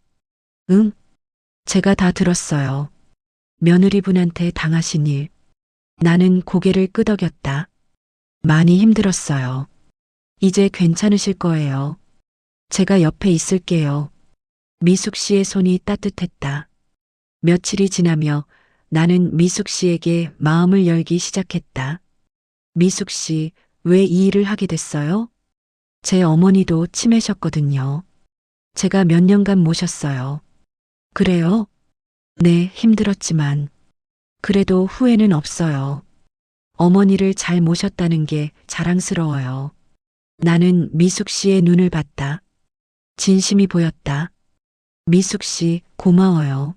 응? 제가 다 들었어요. 며느리분한테 당하신 일. 나는 고개를 끄덕였다. 많이 힘들었어요. 이제 괜찮으실 거예요. 제가 옆에 있을게요. 미숙 씨의 손이 따뜻했다. 며칠이 지나며 나는 미숙 씨에게 마음을 열기 시작했다. 미숙 씨, 왜 이 일을 하게 됐어요? 제 어머니도 치매셨거든요. 제가 몇 년간 모셨어요. 그래요? 네, 힘들었지만. 그래도 후회는 없어요. 어머니를 잘 모셨다는 게 자랑스러워요. 나는 미숙 씨의 눈을 봤다. 진심이 보였다. 미숙 씨, 고마워요.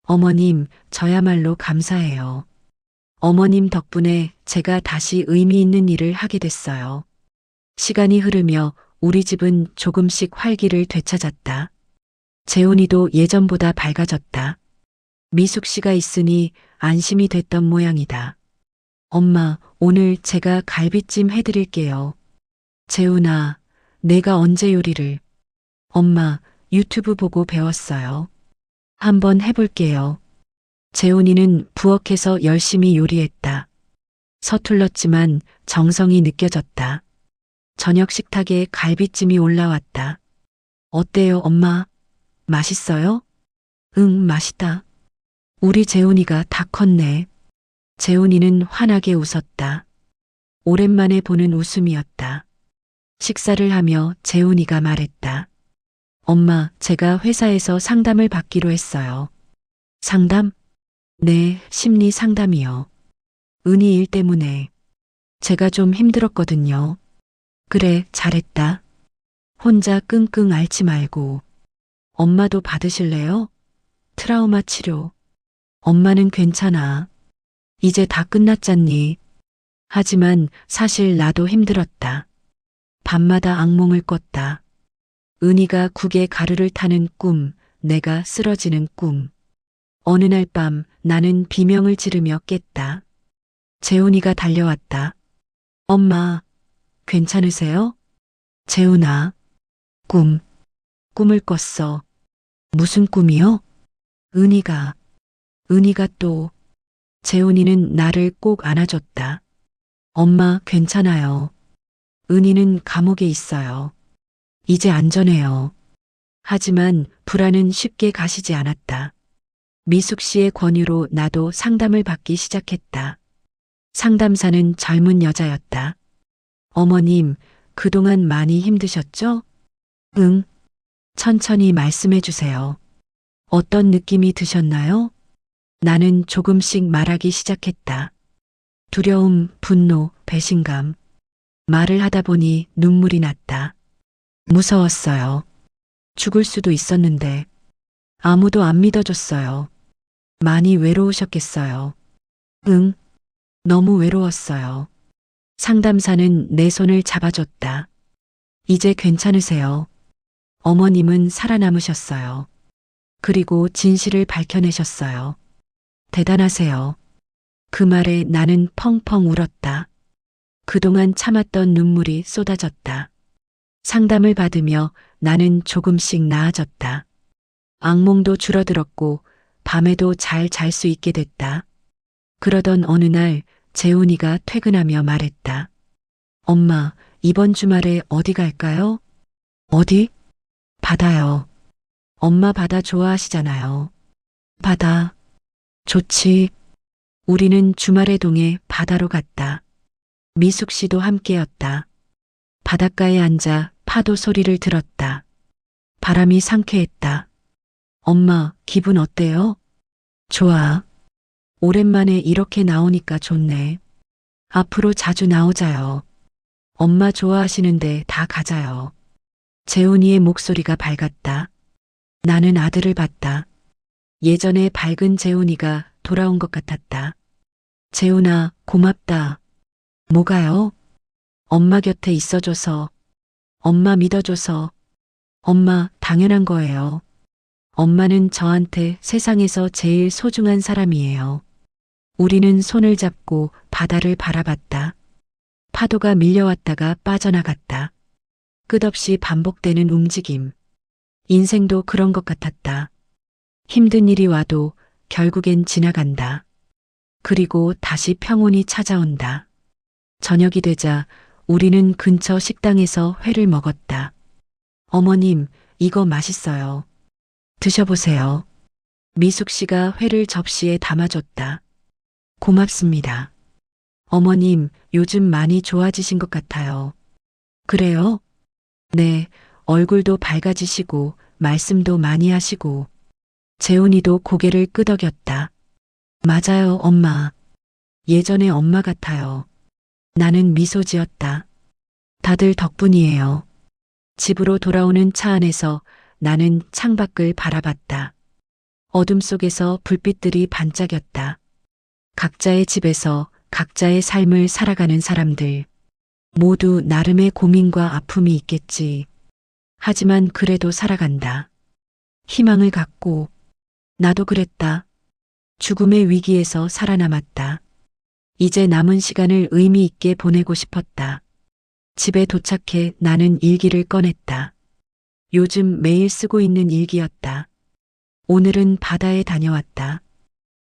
어머님, 저야말로 감사해요. 어머님 덕분에 제가 다시 의미 있는 일을 하게 됐어요. 시간이 흐르며 우리 집은 조금씩 활기를 되찾았다. 재훈이도 예전보다 밝아졌다. 미숙 씨가 있으니 안심이 됐던 모양이다. 엄마, 오늘 제가 갈비찜 해드릴게요. 재훈아, 내가 언제 요리를. 엄마, 유튜브 보고 배웠어요. 한번 해볼게요. 재훈이는 부엌에서 열심히 요리했다. 서툴렀지만 정성이 느껴졌다. 저녁 식탁에 갈비찜이 올라왔다. 어때요, 엄마? 맛있어요? 응, 맛있다. 우리 재훈이가 다 컸네. 재훈이는 환하게 웃었다. 오랜만에 보는 웃음이었다. 식사를 하며 재훈이가 말했다. 엄마, 제가 회사에서 상담을 받기로 했어요. 상담? 네, 심리 상담이요. 은희 일 때문에. 제가 좀 힘들었거든요. 그래, 잘했다. 혼자 끙끙 앓지 말고. 엄마도 받으실래요? 트라우마 치료. 엄마는 괜찮아. 이제 다 끝났잖니. 하지만 사실 나도 힘들었다. 밤마다 악몽을 꿨다. 은희가 국에 가루를 타는 꿈, 내가 쓰러지는 꿈. 어느 날 밤 나는 비명을 지르며 깼다. 재훈이가 달려왔다. 엄마, 괜찮으세요? 재훈아, 꿈을 꿨어. 무슨 꿈이요? 은희가 또. 재훈이는 나를 꼭 안아줬다. 엄마, 괜찮아요. 은희는 감옥에 있어요. 이제 안전해요. 하지만 불안은 쉽게 가시지 않았다. 미숙 씨의 권유로 나도 상담을 받기 시작했다. 상담사는 젊은 여자였다. 어머님, 그동안 많이 힘드셨죠? 응. 천천히 말씀해 주세요. 어떤 느낌이 드셨나요? 나는 조금씩 말하기 시작했다. 두려움, 분노, 배신감. 말을 하다 보니 눈물이 났다. 무서웠어요. 죽을 수도 있었는데 아무도 안 믿어줬어요. 많이 외로우셨겠어요. 응, 너무 외로웠어요. 상담사는 내 손을 잡아줬다. 이제 괜찮으세요. 어머님은 살아남으셨어요. 그리고 진실을 밝혀내셨어요. 대단하세요. 그 말에 나는 펑펑 울었다. 그동안 참았던 눈물이 쏟아졌다. 상담을 받으며 나는 조금씩 나아졌다. 악몽도 줄어들었고 밤에도 잘 잘 수 있게 됐다. 그러던 어느 날 재훈이가 퇴근하며 말했다. 엄마, 이번 주말에 어디 갈까요? 어디? 바다요. 엄마 바다 좋아하시잖아요. 바다. 좋지. 우리는 주말에 동해 바다로 갔다. 미숙 씨도 함께였다. 바닷가에 앉아 파도 소리를 들었다. 바람이 상쾌했다. 엄마, 기분 어때요? 좋아. 오랜만에 이렇게 나오니까 좋네. 앞으로 자주 나오자요. 엄마 좋아하시는데 다 가자요. 재훈이의 목소리가 밝았다. 나는 아들을 봤다. 예전에 밝은 재훈이가 돌아온 것 같았다. 재훈아, 고맙다. 뭐가요? 엄마 곁에 있어줘서, 엄마 믿어줘서, 엄마 당연한 거예요. 엄마는 저한테 세상에서 제일 소중한 사람이에요. 우리는 손을 잡고 바다를 바라봤다. 파도가 밀려왔다가 빠져나갔다. 끝없이 반복되는 움직임. 인생도 그런 것 같았다. 힘든 일이 와도 결국엔 지나간다. 그리고 다시 평온이 찾아온다. 저녁이 되자 우리는 근처 식당에서 회를 먹었다. 어머님, 이거 맛있어요. 드셔보세요. 미숙 씨가 회를 접시에 담아줬다. 고맙습니다. 어머님, 요즘 많이 좋아지신 것 같아요. 그래요? 네, 얼굴도 밝아지시고 말씀도 많이 하시고. 재훈이도 고개를 끄덕였다. 맞아요, 엄마. 예전에 엄마 같아요. 나는 미소 지었다. 다들 덕분이에요. 집으로 돌아오는 차 안에서 나는 창밖을 바라봤다. 어둠 속에서 불빛들이 반짝였다. 각자의 집에서 각자의 삶을 살아가는 사람들. 모두 나름의 고민과 아픔이 있겠지. 하지만 그래도 살아간다. 희망을 갖고. 나도 그랬다. 죽음의 위기에서 살아남았다. 이제 남은 시간을 의미 있게 보내고 싶었다. 집에 도착해 나는 일기를 꺼냈다. 요즘 매일 쓰고 있는 일기였다. 오늘은 바다에 다녀왔다.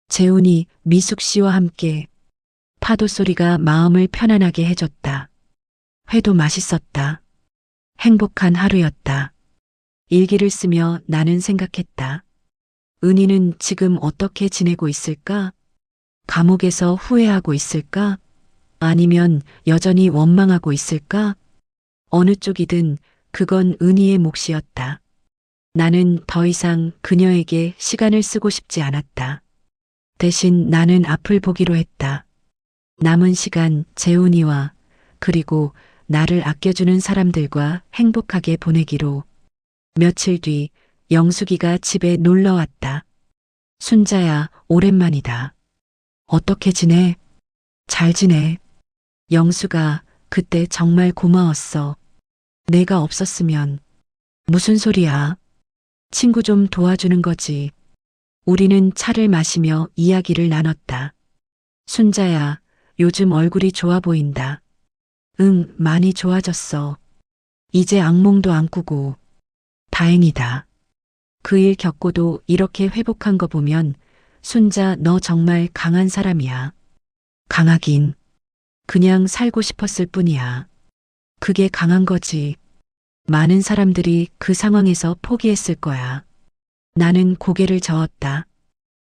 재훈이, 미숙 씨와 함께. 파도 소리가 마음을 편안하게 해줬다. 회도 맛있었다. 행복한 하루였다. 일기를 쓰며 나는 생각했다. 은희는 지금 어떻게 지내고 있을까? 감옥에서 후회하고 있을까? 아니면 여전히 원망하고 있을까? 어느 쪽이든 그건 은희의 몫이었다. 나는 더 이상 그녀에게 시간을 쓰고 싶지 않았다. 대신 나는 앞을 보기로 했다. 남은 시간 재훈이와 그리고 나를 아껴주는 사람들과 행복하게 보내기로. 며칠 뒤 영숙이가 집에 놀러 왔다. 순자야, 오랜만이다. 어떻게 지내? 잘 지내. 영수가, 그때 정말 고마웠어. 내가 없었으면. 무슨 소리야? 친구 좀 도와주는 거지. 우리는 차를 마시며 이야기를 나눴다. 순자야, 요즘 얼굴이 좋아 보인다. 응, 많이 좋아졌어. 이제 악몽도 안 꾸고. 다행이다. 그 일 겪고도 이렇게 회복한 거 보면 순자, 너 정말 강한 사람이야. 강하긴. 그냥 살고 싶었을 뿐이야. 그게 강한 거지. 많은 사람들이 그 상황에서 포기했을 거야. 나는 고개를 저었다.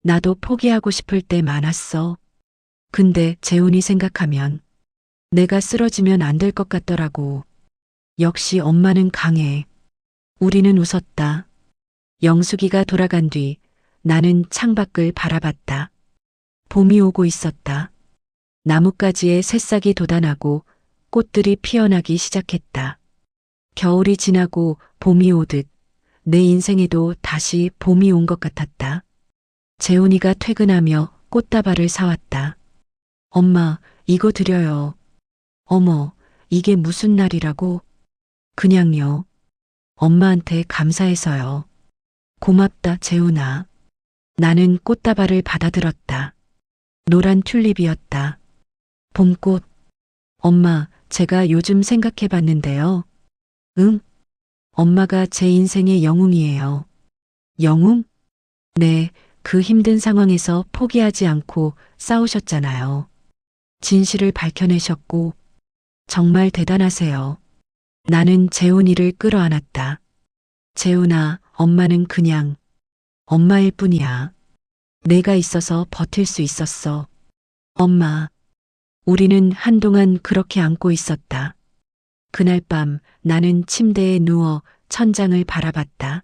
나도 포기하고 싶을 때 많았어. 근데 재훈이 생각하면 내가 쓰러지면 안 될 것 같더라고. 역시 엄마는 강해. 우리는 웃었다. 영숙이가 돌아간 뒤 나는 창밖을 바라봤다. 봄이 오고 있었다. 나뭇가지에 새싹이 돋아나고 꽃들이 피어나기 시작했다. 겨울이 지나고 봄이 오듯 내 인생에도 다시 봄이 온 것 같았다. 재훈이가 퇴근하며 꽃다발을 사왔다. 엄마, 이거 드려요. 어머, 이게 무슨 날이라고? 그냥요. 엄마한테 감사해서요. 고맙다, 재훈아. 나는 꽃다발을 받아들었다. 노란 튤립이었다. 봄꽃. 엄마, 제가 요즘 생각해 봤는데요. 응? 엄마가 제 인생의 영웅이에요. 영웅? 네, 그 힘든 상황에서 포기하지 않고 싸우셨잖아요. 진실을 밝혀내셨고, 정말 대단하세요. 나는 재훈이를 끌어안았다. 재훈아, 엄마는 그냥 엄마일 뿐이야. 내가 있어서 버틸 수 있었어. 엄마. 우리는 한동안 그렇게 안고 있었다. 그날 밤 나는 침대에 누워 천장을 바라봤다.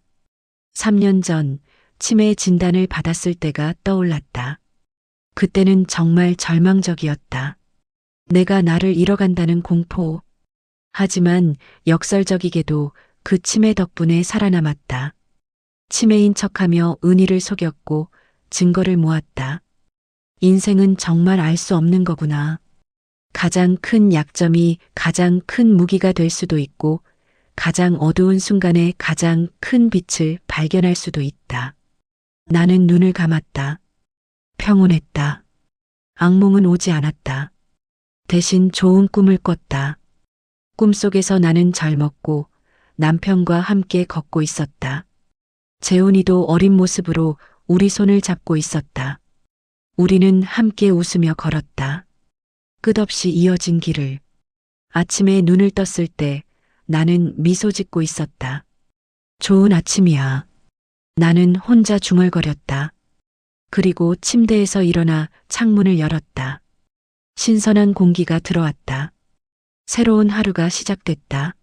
3년 전 치매 진단을 받았을 때가 떠올랐다. 그때는 정말 절망적이었다. 내가 나를 잃어간다는 공포. 하지만 역설적이게도 그 치매 덕분에 살아남았다. 치매인 척하며 은희를 속였고 증거를 모았다. 인생은 정말 알 수 없는 거구나. 가장 큰 약점이 가장 큰 무기가 될 수도 있고 가장 어두운 순간에 가장 큰 빛을 발견할 수도 있다. 나는 눈을 감았다. 평온했다. 악몽은 오지 않았다. 대신 좋은 꿈을 꿨다. 꿈속에서 나는 젊었고 남편과 함께 걷고 있었다. 재훈이도 어린 모습으로 우리 손을 잡고 있었다. 우리는 함께 웃으며 걸었다. 끝없이 이어진 길을. 아침에 눈을 떴을 때 나는 미소 짓고 있었다. 좋은 아침이야. 나는 혼자 중얼거렸다. 그리고 침대에서 일어나 창문을 열었다. 신선한 공기가 들어왔다. 새로운 하루가 시작됐다.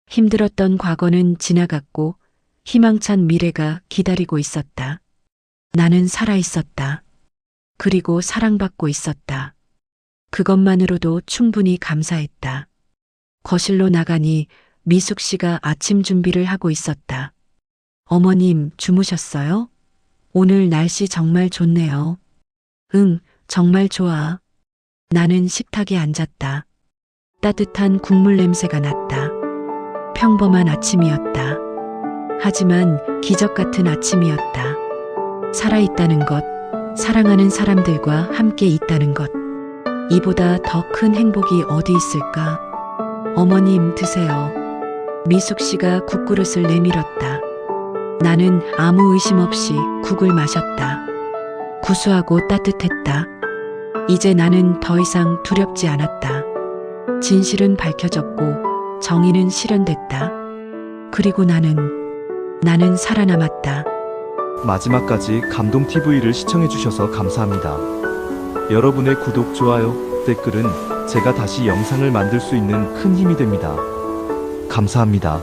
힘들었던 과거는 지나갔고 희망찬 미래가 기다리고 있었다. 나는 살아 있었다. 그리고 사랑받고 있었다. 그것만으로도 충분히 감사했다. 거실로 나가니 미숙 씨가 아침 준비를 하고 있었다. 어머님, 주무셨어요? 오늘 날씨 정말 좋네요. 응, 정말 좋아. 나는 식탁에 앉았다. 따뜻한 국물 냄새가 났다. 평범한 아침이었다. 하지만 기적 같은 아침이었다. 살아있다는 것, 사랑하는 사람들과 함께 있다는 것. 이보다 더 큰 행복이 어디 있을까? 어머님, 드세요. 미숙 씨가 국그릇을 내밀었다. 나는 아무 의심 없이 국을 마셨다. 구수하고 따뜻했다. 이제 나는 더 이상 두렵지 않았다. 진실은 밝혀졌고 정의는 실현됐다. 그리고 나는 살아남았다. 마지막까지 감동TV를 시청해주셔서 감사합니다. 여러분의 구독, 좋아요, 댓글은 제가 다시 영상을 만들 수 있는 큰 힘이 됩니다. 감사합니다.